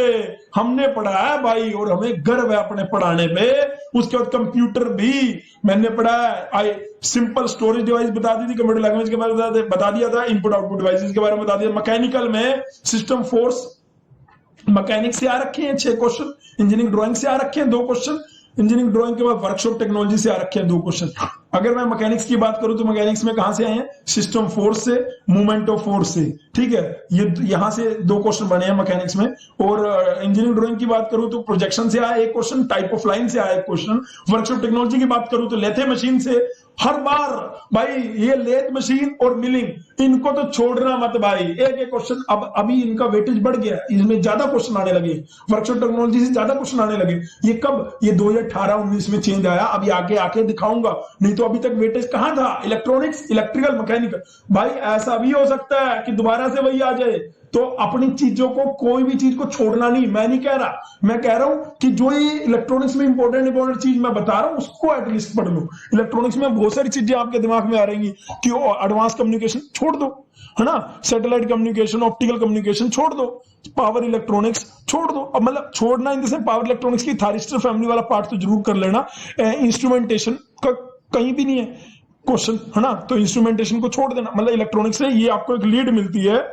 हमने पढ़ा है भाई और हमें गर्व है अपने पढ़ाने पे। उसके बाद कंप्यूटर भी मैंने पढ़ा है, सिंपल स्टोरेज डिवाइस बता दी थी, कंप्यूटर लैंग्वेज के बारे में बता दिया था, इनपुट आउटपुट डिवाइसेस के बारे में बता दिया। मैकेनिकल में सिस्टम फोर्स मैकेनिक से आ रखे हैं 6 क्वेश्चन, इंजीनियरिंग ड्राइंग से आ रखे हैं 2 क्वेश्चन, इंजीनियरिंग ड्राइंग के बाद वर्कशॉप टेक्नोलॉजी से आ रखे हैं 2 क्वेश्चन। अगर मैं मैकेनिक्स की बात करूं तो मैकेनिक्स में कहां से आए हैं, सिस्टम फोर्स से, मूवमेंट ऑफ फोर्स से, ठीक है। ये यहां से 2 क्वेश्चन बने हैं मैकेनिक्स में। और इंजीनियरिंग ड्राइंग की बात करूं तो प्रोजेक्शन से आया 1 क्वेश्चन, टाइप ऑफ लाइन से आया 1 क्वेश्चन। वर्कशॉप टेक्नोलॉजी की बात करूं तो लेथे मशीन से हर बार भाई, ये लेथ मशीन और मिलिंग इनको तो छोड़ना मत भाई, एक एक क्वेश्चन। अब अभी इनका वेटेज बढ़ गया, इसमें ज्यादा क्वेश्चन आने लगे, वर्कशॉप टेक्नोलॉजी से ज्यादा क्वेश्चन आने लगे। ये कब, ये 2018-19 में चेंज आया, अभी आगे आके दिखाऊंगा, नहीं तो अभी तक वेटेज कहां था, इलेक्ट्रॉनिक्स, इलेक्ट्रिकल, मैकेनिकल। भाई ऐसा भी हो सकता है कि दोबारा से वही आ जाए, तो अपनी चीजों को, कोई भी चीज को छोड़ना नहीं। मैं नहीं कह रहा, मैं कह रहा हूं कि जो ये इलेक्ट्रॉनिक्स में इंपॉर्टेंट चीज मैं बता रहा हूं उसको एटलीस्ट पढ़ लो। इलेक्ट्रॉनिक्स में बहुत सारी चीजें आपके दिमाग में आ रही कि एडवांस कम्युनिकेशन छोड़ दो, है ना, सैटेलाइट कम्युनिकेशन, ऑप्टिकल कम्युनिकेशन छोड़ दो, पावर इलेक्ट्रॉनिक्स छोड़ दो। अब मतलब छोड़ना इन जैसे पावर इलेक्ट्रॉनिक्स की थारिस्टर फैमिली वाला पार्ट तो जरूर कर लेना। इंस्ट्रूमेंटेशन का कहीं भी नहीं है क्वेश्चन, है ना, तो इंस्ट्रूमेंटेशन को छोड़ देना। मतलब इलेक्ट्रॉनिक्स से ये आपको एक लीड मिलती है,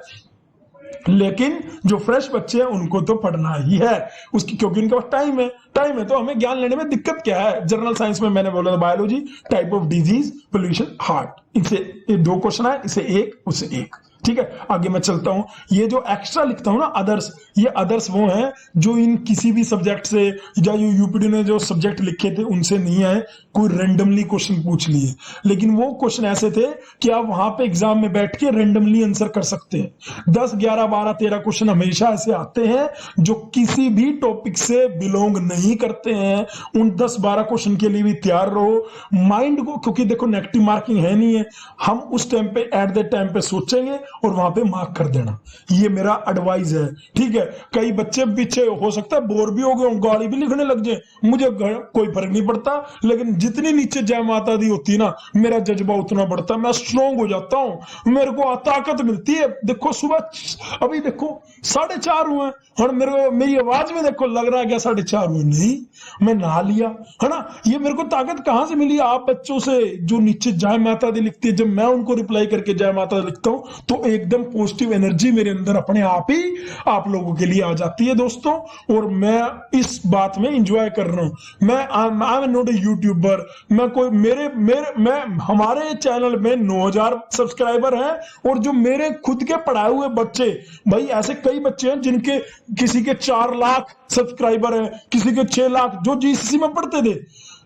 लेकिन जो फ्रेश बच्चे हैं उनको तो पढ़ना ही है उसकी, क्योंकि उनके पास टाइम है तो हमें ज्ञान लेने में दिक्कत क्या है। जनरल साइंस में मैंने बोला था biology, type of disease, pollution, heart, इनसे ये 2 क्वेश्चन है, इसे एक उससे एक। ठीक है, आगे मैं चलता हूं। ये जो एक्स्ट्रा लिखता हूं ना अदर्स, ये अदर्स वो हैं जो इन किसी भी सब्जेक्ट से, या जो यूपीडी ने जो सब्जेक्ट लिखे थे उनसे नहीं आए, कोई रेंडमली क्वेश्चन पूछ लिए, लेकिन वो क्वेश्चन ऐसे थे कि आप वहां पे एग्जाम में बैठ के रेंडमली आंसर कर सकते हैं। 10, 11, 12, 13 क्वेश्चन हमेशा ऐसे आते हैं जो किसी भी टॉपिक से बिलोंग नहीं करते हैं। उन 10, 12 क्वेश्चन के लिए भी तैयार रहो माइंड को, क्योंकि देखो नेगेटिव मार्किंग है नहीं है, हम उस टाइम पे एट द टाइम पे सोचेंगे और वहां पे मार्क कर देना, ये मेरा एडवाइस है। ठीक है, कई बच्चे पीछे हो सकता है बोर भी हो गए, गाली भी लिखने लग जाए, मुझे कोई फर्क नहीं पड़ता, लेकिन जितनी नीचे जय माता दी होती है ना, मेरा जज्बा उतना बढ़ता है, मैं स्ट्रोंग हो जाता हूं, मेरे को ताकत मिलती है। देखो सुबह अभी देखो 4:30 हुए, और मेरी आवाज में देखो लग रहा है क्या 4:30 हुए, नहीं, मैं नहा लिया, है ना। ये मेरे को ताकत कहां से मिली, आप बच्चों से जो नीचे जय माता दी लिखती है, जब मैं उनको रिप्लाई करके जय माता दी लिखता हूं तो एकदम पॉजिटिव एनर्जी मेरे अंदर अपने आप ही आप लोगों के लिए आ जाती है दोस्तों, और मैं इस बात में एंजॉय कर रहा हूं। मैं I am not a YouTuber, मैं कोई मैं हमारे चैनल में 9,000 सब्सक्राइबर हैं, और जो मेरे खुद के पढ़ाए हुए बच्चे, भाई ऐसे कई बच्चे हैं जिनके किसी के 4 लाख सब्सक्राइबर हैं, किसी के 6 लाख, जो जीसीसी में पढ़ते थे।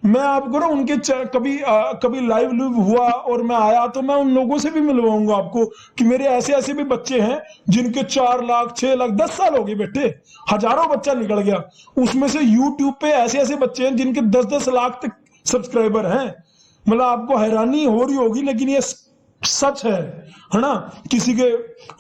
मैं आपको ना उनके कभी लाइव हुआ और मैं आया तो मैं उन लोगों से भी मिलवाऊंगा आपको, कि मेरे ऐसे ऐसे भी बच्चे हैं जिनके 4 लाख, 6 लाख, 10 साल हो गए बेटे, हजारों बच्चा निकल गया। उसमें से यूट्यूब पे ऐसे ऐसे बच्चे हैं जिनके 10-10 लाख तक सब्सक्राइबर हैं। मतलब आपको हैरानी हो रही होगी, लेकिन ये सच है ना। किसी के,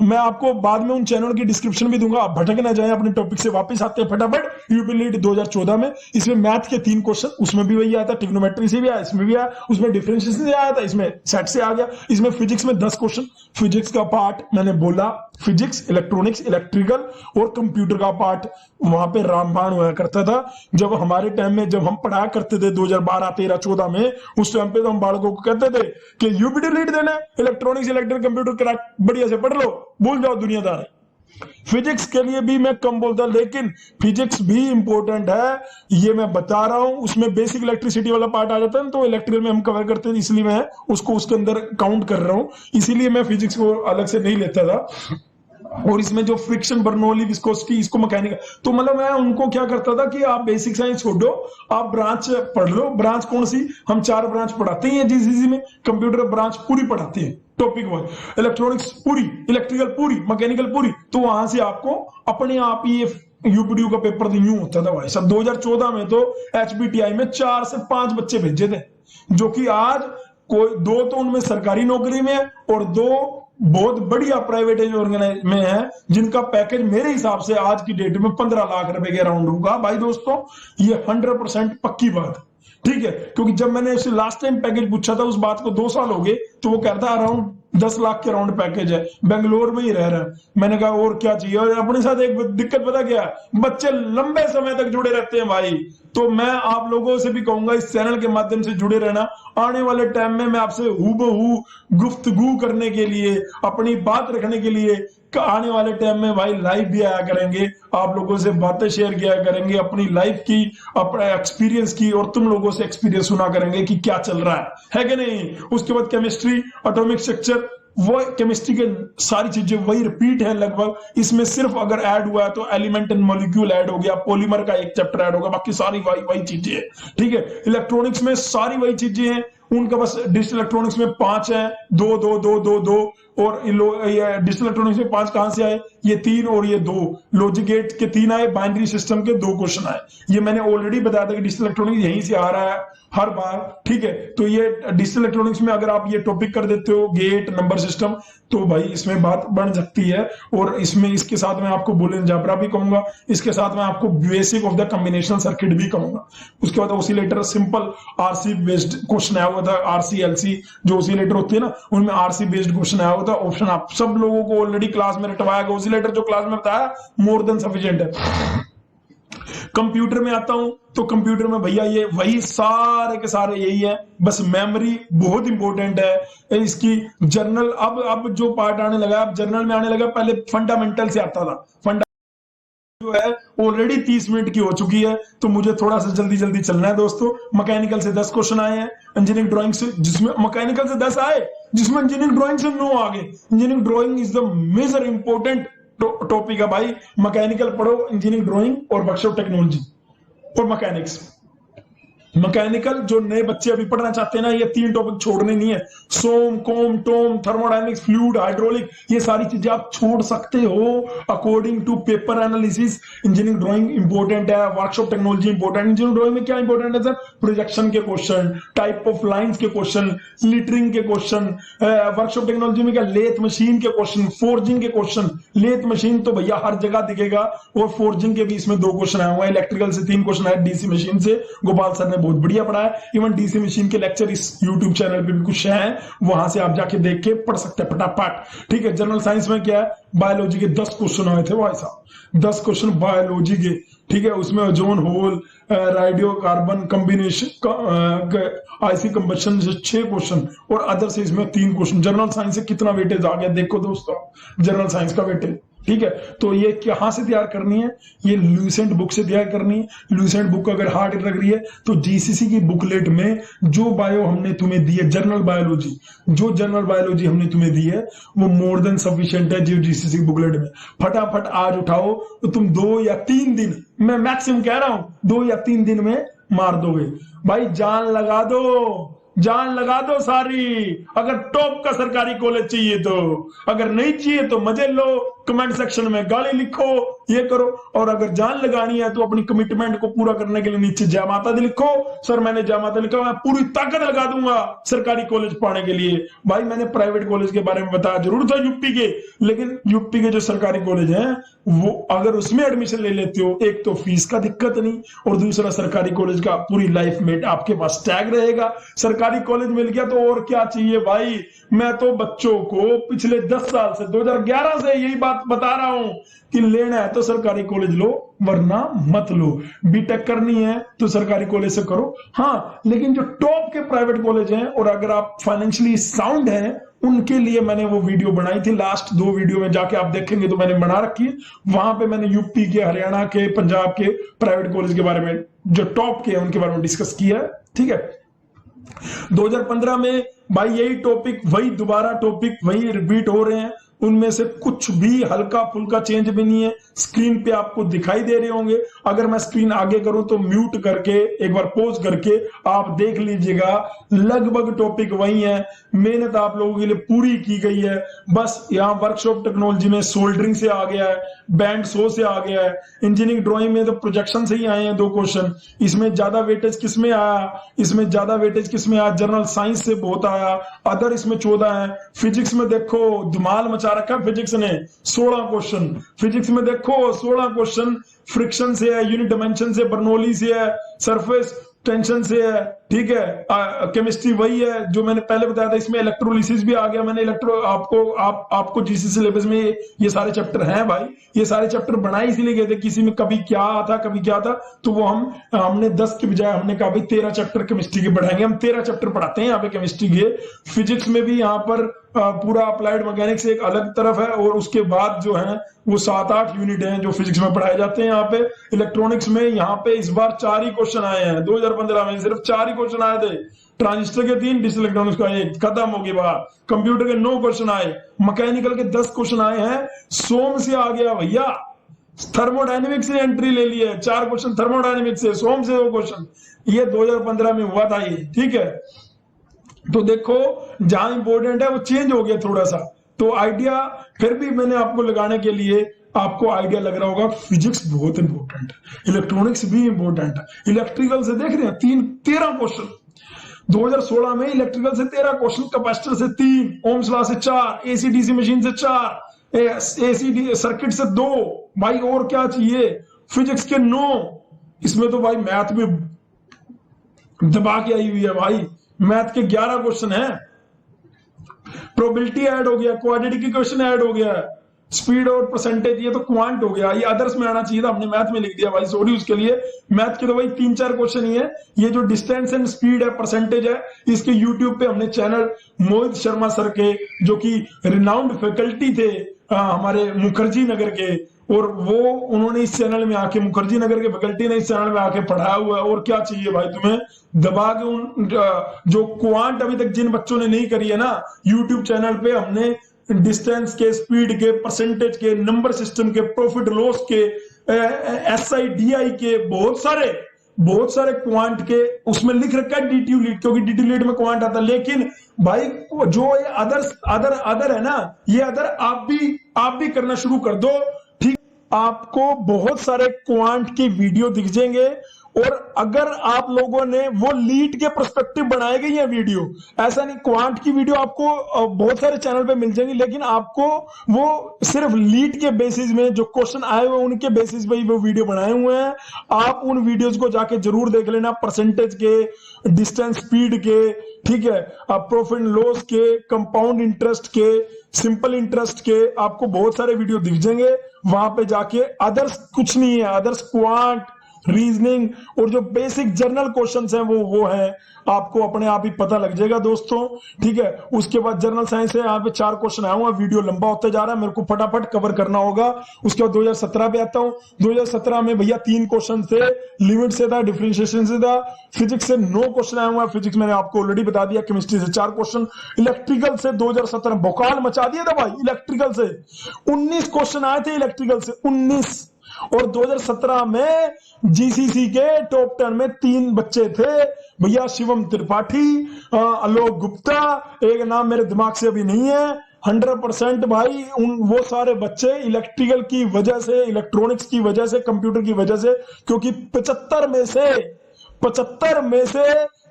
मैं आपको बाद में उन चैनल की डिस्क्रिप्शन भी दूंगा, आप भटक ना जाएं, अपने टॉपिक से वापस आते हैं फटाफट। यूपी लीड 2014 में, इसमें मैथ के 3 क्वेश्चन, उसमें भी वही आया था, ट्रिग्नोमेट्री से भी आया, इसमें भी आया, उसमें डिफरेंशिएशन से आया था, इसमें सेट से आ गया। इसमें फिजिक्स में 10 क्वेश्चन, फिजिक्स का पार्ट मैंने बोला, फिजिक्स, इलेक्ट्रॉनिक्स, इलेक्ट्रिकल और कंप्यूटर का पार्ट वहां पे रामबाण हुआ करता था। जब हमारे टाइम में, जब हम पढ़ाया करते थे 2012, 13, 14 में, उस टाइम पे तो हम बालकों को कहते थे कि यूपीडी लीड देना, इलेक्ट्रॉनिक्स, इलेक्ट्रिकल, कंप्यूटर क्रैक बढ़िया से पढ़ लो, भूल जाओ दुनियादारी। फिजिक्स के लिए भी मैं कम बोलता, लेकिन फिजिक्स भी इंपॉर्टेंट है, ये मैं बता रहा हूं। उसमें बेसिक इलेक्ट्रिसिटी वाला पार्ट आ जाता है, तो इलेक्ट्रिकल में हम कवर करते हैं, इसलिए मैं उसको उसके अंदर काउंट कर रहा हूं, इसीलिए मैं फिजिक्स को अलग से नहीं लेता था। और इसमें जो फ्रिक्शन, बर्नौली, विस्कोसिटी, इसको मैकेनिकल, तो मतलब मैं उनको क्या करता था कि आप बेसिक साइंस छोड़ो, आप ब्रांच पढ़ लो। ब्रांच कौन सी, हम 4 ब्रांच पढ़ाते हैं जीसीसी में, कंप्यूटर ब्रांच पूरी पढ़ाते हैं टॉपिक वाइज, इलेक्ट्रॉनिक्स पूरी, इलेक्ट्रिकल पूरी, मैकेनिकल पूरी, तो वहां से आपको अपने आप ही यूपीडीयू का पेपर तो यूं होता था भाई सब। 2014 में तो एचबीटीआई में 4 से 5 बच्चे भेजे थे, जो कि आज कोई 2 तो उनमें सरकारी नौकरी में है, और 2 बहुत बढ़िया प्राइवेट ऑर्गेनाइज में है, जिनका पैकेज मेरे हिसाब से आज की डेट में 15 लाख रुपए के अराउंड होगा। भाई दोस्तों, ये 100% पक्की बात है, ठीक है, क्योंकि जब मैंने इसे लास्ट टाइम पैकेज पूछा था, उस बात को 2 साल हो गए, तो वो कहता है अराउंड 10 लाख के अराउंड पैकेज है, बेंगलोर में ही रह रहा है। मैंने कहा और क्या चाहिए, और अपने साथ एक दिक्कत पता क्या, बच्चे लंबे समय तक जुड़े रहते हैं भाई। तो मैं आप लोगों से भी कहूंगा इस चैनल के माध्यम से जुड़े रहना। आने वाले टाइम में मैं आपसे हूबहू गुफ्तगू करने के लिए, अपनी बात रखने के लिए आने वाले टाइम में भाई लाइव भी आया करेंगे, आप लोगों से बातें शेयर किया करेंगे, अपनी लाइफ की, अपने एक्सपीरियंस की, और तुम लोगों से एक्सपीरियंस सुना करेंगे कि क्या चल रहा है कि नहीं। उसके बाद केमिस्ट्री, एटॉमिक स्ट्रक्चर, वो केमिस्ट्री के सारी चीजें वही रिपीट है लगभग। इसमें सिर्फ अगर ऐड हुआ है तो एलिमेंट एंड मॉलिक्यूल ऐड हो गया, पॉलीमर का एक चैप्टर ऐड होगा, बाकी सारी वही चीजें हैं, ठीक है। इलेक्ट्रॉनिक्स में सारी वही चीजें हैं, उनका बस डिजिटल इलेक्ट्रॉनिक्स में 5 है, 2 2 2 2 2, और डिजिटल इलेक्ट्रॉनिक्स में 5 कहां से आए, ये 3 और ये 2, लॉजिक गेट के 3 आए, बाइनरी सिस्टम के 2 क्वेश्चन आए। ये मैंने ऑलरेडी बताया था कि डिजिटल इलेक्ट्रॉनिक्स यहीं से आ रहा है हर बार, ठीक है। तो ये डिजिटल इलेक्ट्रॉनिक्स में अगर आप ये टॉपिक कर देते हो गेट नंबर सिस्टम, तो भाई इसमें बात बन सकती है। और इसमें इसके साथ में आपको बुलियन अलजेब्रा भी कहूंगा, इसके साथ में आपको basic of the combinational circuit भी कहूंगा। उसके बाद oscillator simple RC based question आया हुआ था, आरसी एलसी जो ऑसिलेटर होती है ना, उनमें आरसी बेस्ड क्वेश्चन आया हुआ था। ऑप्शन आप सब लोगों को ऑलरेडी क्लास में रटवाया गया, ऑसिलेटर जो क्लास में बताया मोर देन सफिशिएंट है। कंप्यूटर में आता हूं तो कंप्यूटर में भैया ये वही सारे के सारे यही है, बस मेमोरी बहुत इंपॉर्टेंट है इसकी। जर्नल अब जो पार्ट आने लगा, अब जर्नल में आने लगा, पहले फंडामेंटल से आता था। फंडा जो है ऑलरेडी 30 मिनट की हो चुकी है, तो मुझे थोड़ा सा जल्दी जल्दी चलना है दोस्तों। मैकेनिकल से 10 क्वेश्चन आए हैं, इंजीनियरिंग ड्राइंग से, जिसमें मैकेनिकल से 10 आए, जिसमें इंजीनियरिंग ड्राइंग से 9 आ गए। Engineering drawing is the major important topic है भाई। मैकेनिकल पढ़ो, इंजीनियरिंग ड्राइंग और वर्कशॉप टेक्नोलॉजी और मैकेनिक्स। मैकेनिकल जो नए बच्चे अभी पढ़ना चाहते हैं ना, ये 3 टॉपिक छोड़ने नहीं है। SOM, COM, TOM, thermodynamics, fluid, hydraulic, ये सारी चीजें आप छोड़ सकते हो according to paper analysis. Engineering drawing important है, workshop technology important. Engineering drawing में क्या इंपॉर्टेंट है सर? प्रोजेक्शन के क्वेश्चन, टाइप ऑफ लाइंस के क्वेश्चन, लिटरिंग के क्वेश्चन। वर्कशॉप टेक्नोलॉजी में क्या, लेथ मशीन के क्वेश्चन, फोर्जिंग के क्वेश्चन। लेथ मशीन तो भैया हर जगह दिखेगा, और फोर्जिंग के भी इसमें 2 क्वेश्चन आए हुए हैं। इलेक्ट्रिकल से 3 क्वेश्चन आए, डीसी मशीन से गोपाल सर ने बहुत बढ़िया पढ़ा है। इवन डीसी मशीन के लेक्चर इस यूट्यूब चैनल पे भी कुछ हैं, वहां से आप जाके देख के पढ़ सकते हैं फटाफट, ठीक है। जनरल साइंस में क्या है, बायोलॉजी के 10 क्वेश्चन आए थे भाई साहब, 10 क्वेश्चन बायोलॉजी के, ठीक है। उसमें ozone hole, radio carbon combination, IC combustion से 6 क्वेश्चन, और अदर से इसमें 3 क्वेश्चन। जनरल साइंस से कितना वेटेज आ गया देखो दोस्तों, जनरल साइंस का वेटेज, ठीक है। तो ये कहां से तैयार करनी है, ये लूसेंट बुक से तैयार करनी है। लूसेंट बुक अगर हार्ड लग रही है तो जीसीसी की बुकलेट में जो बायो हमने तुम्हें दी है, जनरल बायोलॉजी, जो जनरल बायोलॉजी हमने तुम्हें दी है वो मोर देन सफिशिएंट है जो जीसीसी की बुकलेट में। फटाफट आज उठाओ तो तुम 2 या 3 दिन, मैं मैक्सिमम कह रहा हूं 2 या 3 दिन में मार दोगे भाई। जान लगा दो, जान लगा दो सारी। अगर टॉप का सरकारी कॉलेज चाहिए तो, अगर नहीं चाहिए तो मजे लो, कमेंट सेक्शन में गाली लिखो, ये करो। और अगर जान लगानी है तो अपनी कमिटमेंट को पूरा करने के लिए नीचे जय माता दी लिखो। सर मैंने जय माता लिखा, मैं पूरी ताकत लगा दूंगा सरकारी कॉलेज पढ़ने के लिए। भाई मैंने प्राइवेट कॉलेज के बारे में बताया जरूर था यूपी के, लेकिन यूपी के जो सरकारी कॉलेज हैं वो अगर उसमें एडमिशन ले लेते हो, एक तो फीस का दिक्कत नहीं, और दूसरा सरकारी कॉलेज का पूरी लाइफ में आपके पास टैग रहेगा। सरकारी कॉलेज मिल गया तो और क्या चाहिए भाई। मैं तो बच्चों को पिछले 10 साल से, 2011 से यही बात बता रहा हूं कि लेना है तो सरकारी कॉलेज लो, वरना मत लो। बीटेक करनी है तो सरकारी कॉलेज से करो, हाँ, लेकिन जो टॉप के प्राइवेट कॉलेज हैं और अगर आप फाइनेंशियली साउंड हैं, उनके लिए मैंने वो वीडियो बनाई थी। लास्ट 2 वीडियो में जाके आप देखेंगे तो मैंने बना रखी है। वहां पे मैंने यूपी के, हरियाणा के, पंजाब के प्राइवेट कॉलेज के बारे में, जो टॉप के हैं उनके बारे में डिस्कस किया है, ठीक है। 2015 में भाई यही टॉपिक, वही दोबारा टॉपिक वही रिपीट हो रहे हैं। उनमें से कुछ भी हल्का फुल्का चेंज भी नहीं है। स्क्रीन पे आपको दिखाई दे रहे होंगे, अगर मैं स्क्रीन आगे करूं तो म्यूट करके एक बार पॉज करके आप देख लीजिएगा, लगभग टॉपिक वही है। मेहनत आप लोगों के लिए पूरी की गई है। बस यहाँ वर्कशॉप टेक्नोलॉजी में सोल्डरिंग से आ गया है, बैंड सो से आ गया है। इंजीनियरिंग ड्राइंग में तो प्रोजेक्शन से ही आए हैं 2 क्वेश्चन। इसमें ज्यादा वेटेज किसमें आया, इसमें ज्यादा वेटेज किसमें आया, जनरल साइंस से बहुत आया, अदर इसमें 14 है। फिजिक्स में देखो धमाल मचा रखा फिजिक्स ने, 16 क्वेश्चन। फिजिक्स में देखो 16 क्वेश्चन फ्रिक्शन से है, यूनिट डायमेंशन से, बर्नौली से है, सरफेस टेंशन से है, ठीक है। केमिस्ट्री वही है जो मैंने पहले बताया था। इसमें इलेक्ट्रोलिसिस भी आ गया। मैंने आपको जीसी सिलेबस में ये सारे चैप्टर हैं भाई। ये सारे चैप्टर बनाए इसीलिए गए थे, किसी में कभी क्या था कभी क्या था, तो वो हमने 10 के बजाय हमने कहा भाई 13 चैप्टर केमिस्ट्री के पढ़ाएंगे। हम 13 चैप्टर पढ़ाते हैं यहाँ पे केमिस्ट्री के। फिजिक्स में भी यहाँ पर पूरा अप्लाइड मैकेनिक्स एक अलग तरफ है, और उसके बाद जो है वो 7-8 यूनिट हैं जो फिजिक्स में पढ़ाए जाते हैं यहाँ पे। इलेक्ट्रॉनिक्स में यहाँ पे इस बार 4 ही क्वेश्चन आए हैं। 2015 में सिर्फ 4 ही क्वेश्चन आए थे। ट्रांजिस्टर के 3, डिजिटल इलेक्ट्रॉनिक्स का 1, खत्म होगी बात। कंप्यूटर के 9 क्वेश्चन आए, मैकेनिकल के 10 क्वेश्चन आए हैं। सोम से आ गया भैया, थर्मोडायनेमिक्स से एंट्री ले ली है, 4 क्वेश्चन थर्मोडायनेमिक्स से, सोम से 2 क्वेश्चन। ये 2015 में हुआ था ये, ठीक है। तो देखो जहां इंपॉर्टेंट है वो चेंज हो गया थोड़ा सा, तो आइडिया फिर भी मैंने आपको लगाने के लिए, आपको आइडिया लग रहा होगा फिजिक्स बहुत इंपॉर्टेंट है, इलेक्ट्रॉनिक्स भी इंपॉर्टेंट है। इलेक्ट्रिकल से देख रहे हैं 13 क्वेश्चन 2016 में, इलेक्ट्रिकल से 13 क्वेश्चन, कैपेसिटर से 3, ओम्स लॉ से 4, एसी डीसी मशीन से 4, एसी सर्किट से 2, भाई और क्या चाहिए, फिजिक्स के 9, इसमें तो भाई मैथ में दबा के आई हुई है भाई, मैथ के 11 क्वेश्चन है, प्रोबेबिलिटी ऐड हो गया, क्वाड्रेटिक इक्वेशन ऐड हो गया, स्पीड और परसेंटेज ये तो क्वांट हो गया, ये अदर्स में आना चाहिए था, हमने मैथ में लिख दिया भाई, सॉरी उसके लिए। मैथ के तो भाई 3-4 क्वेश्चन ही है, ये जो डिस्टेंस एंड स्पीड है, परसेंटेज है, इसके यूट्यूब पे हमने चैनल मोहित शर्मा सर के, जो कि रिनाउंड फैकल्टी थे हमारे मुखर्जी नगर के, और वो उन्होंने इस चैनल में आके, मुखर्जी नगर के फैकल्टी ने इस चैनल में आके पढ़ाया हुआ है, और क्या चाहिए भाई तुम्हें, दबा के उन जो क्वांट अभी तक जिन बच्चों ने नहीं करी है ना, यूट्यूब चैनल पे हमने डिस्टेंस के, स्पीड के, परसेंटेज के, नंबर सिस्टम के, प्रॉफिट लॉस के, एसआई डीआई के, बहुत सारे क्वांट के उसमें लिख रखा है डीटी लीड, क्योंकि डीटी लीड में क्वांट आता है। लेकिन भाई जो ये अदर है ना, ये अदर आप भी करना शुरू कर दो, ठीक, आपको बहुत सारे क्वांट की वीडियो दिख जाएंगे, और अगर आप लोगों ने वो लीड के पर्सपेक्टिव बनाए गई है वीडियो, ऐसा नहीं, क्वांट की वीडियो आपको बहुत सारे चैनल पे मिल जाएंगी, लेकिन आपको वो सिर्फ लीड के बेसिस में जो क्वेश्चन आए हुए उनके बेसिस पे ही वो वीडियो बनाए हुए हैं। आप उन वीडियोस को जाके जरूर देख लेना, परसेंटेज के, डिस्टेंस स्पीड के, ठीक है, प्रॉफिट लॉस के, कंपाउंड इंटरेस्ट के, सिंपल इंटरेस्ट के, आपको बहुत सारे वीडियो दिख जाएंगे वहां पे जाके। अदर्स कुछ नहीं है, अदर्स क्वांट, रीजनिंग और जो बेसिक जर्नल क्वेश्चंस हैं वो है, आपको अपने आप ही पता लग जाएगा दोस्तों, ठीक है। उसके बाद जनरल साइंस है, यहाँ पे 4 क्वेश्चन आया हुआ, वीडियो लंबा होते जा रहा है, मेरे को फटाफट कवर करना होगा। उसके बाद 2017 पे आता हूं, 2017 में भैया 3 क्वेश्चन थे, लिमिट से था, डिफरेंशिएशन से था, फिजिक्स से 9 क्वेश्चन आया हुआ, फिजिक्स मैंने आपको ऑलरेडी बता दिया, केमिस्ट्री से 4 क्वेश्चन, इलेक्ट्रिकल से 2017 भोकाल मचा दिया था भाई, इलेक्ट्रिकल से 19 क्वेश्चन आए थे, इलेक्ट्रिकल से 19। और 2017 में जीसीसी के टॉप 10 में 3 बच्चे थे भैया, शिवम त्रिपाठी, आलोक गुप्ता, एक नाम मेरे दिमाग से अभी नहीं है, 100% भाई वो सारे बच्चे इलेक्ट्रिकल की वजह से, इलेक्ट्रॉनिक्स की वजह से, कंप्यूटर की वजह से, क्योंकि 75 में से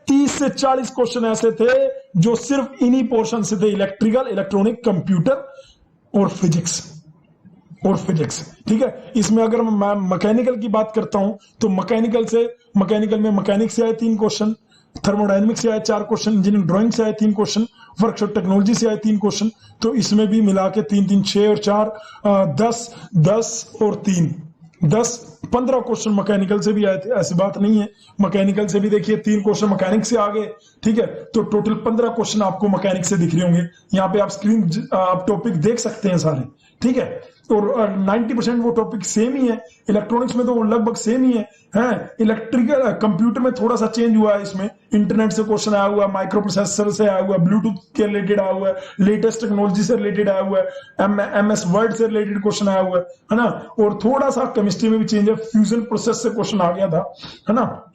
30 से 40 क्वेश्चन ऐसे थे जो सिर्फ इन्हीं पोर्शन से थे, इलेक्ट्रिकल, इलेक्ट्रॉनिक, कंप्यूटर और फिजिक्स, ठीक है। इसमें अगर मैं मैकेनिकल की बात करता हूं तो मैकेनिकल में मैकेनिक्स से आए 3 क्वेश्चन, थर्मोडायनेमिक्स से आए 4 क्वेश्चन, इंजीनियरिंग ड्राइंग से आए 3 क्वेश्चन, वर्कशॉप टेक्नोलॉजी से आए 3 क्वेश्चन, तो इसमें भी मिला के 3 6 और 4 10 और 3 10-15 क्वेश्चन मैकेनिकल से भी आए थे, ऐसी बात नहीं है। मैकेनिकल से भी देखिए 3 क्वेश्चन मैकेनिक से आ गए, ठीक है, तो टोटल 15 क्वेश्चन आपको मैकेनिक से दिख रहे होंगे। यहाँ पे आप स्क्रीन आप टॉपिक देख सकते हैं सारे, ठीक है, और 90% वो टॉपिक सेम ही है। इलेक्ट्रॉनिक्स में तो वो लगभग सेम ही है, इलेक्ट्रिकल कंप्यूटर में थोड़ा सा चेंज हुआ है, इसमें इंटरनेट से क्वेश्चन आया हुआ, माइक्रो प्रोसेसर से आया हुआ, ब्लूटूथ के रिलेटेड आया हुआ है, लेटेस्ट टेक्नोलॉजी से रिलेटेड आया हुआ है, एमएस वर्ड से रिलेटेड क्वेश्चन आया हुआ है ना, और थोड़ा सा केमिस्ट्री में भी चेंज है, फ्यूजन प्रोसेस से क्वेश्चन आ गया था, है ना।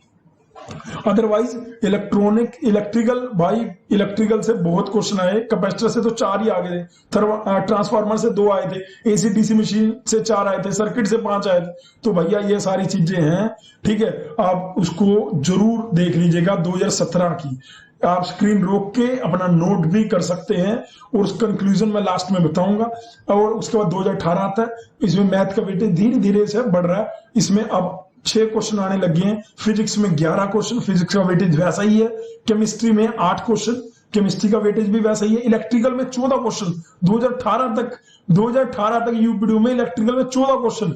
अदरवाइज इलेक्ट्रिकल भाई, इलेक्ट्रिकल से बहुत क्वेश्चन आए, कैपेसिटर से तो 4 ही आ गए थे, ट्रांसफार्मर से 2 आए थे, एसी डीसी मशीन से 4 आए थे, सर्किट से 5 आए थे। तो भैया ये सारी चीजें हैं, ठीक है, आप उसको जरूर देख लीजिएगा 2017 की। आप स्क्रीन रोक के अपना नोट भी कर सकते हैं, और उस कंक्लूजन में लास्ट में बताऊंगा। और उसके बाद 2018 आता है, इसमें मैथ का वेटेज धीरे धीरे से बढ़ रहा है, इसमें अब 6 क्वेश्चन आने लगे हैं, फिजिक्स में 11 क्वेश्चन, फिजिक्स का वेटेज वैसा ही है, केमिस्ट्री में 8 क्वेश्चन, केमिस्ट्री का वेटेज भी वैसा ही है, इलेक्ट्रिकल में 14 क्वेश्चन, 2018 तक यूपीडीयू में इलेक्ट्रिकल में 14 क्वेश्चन,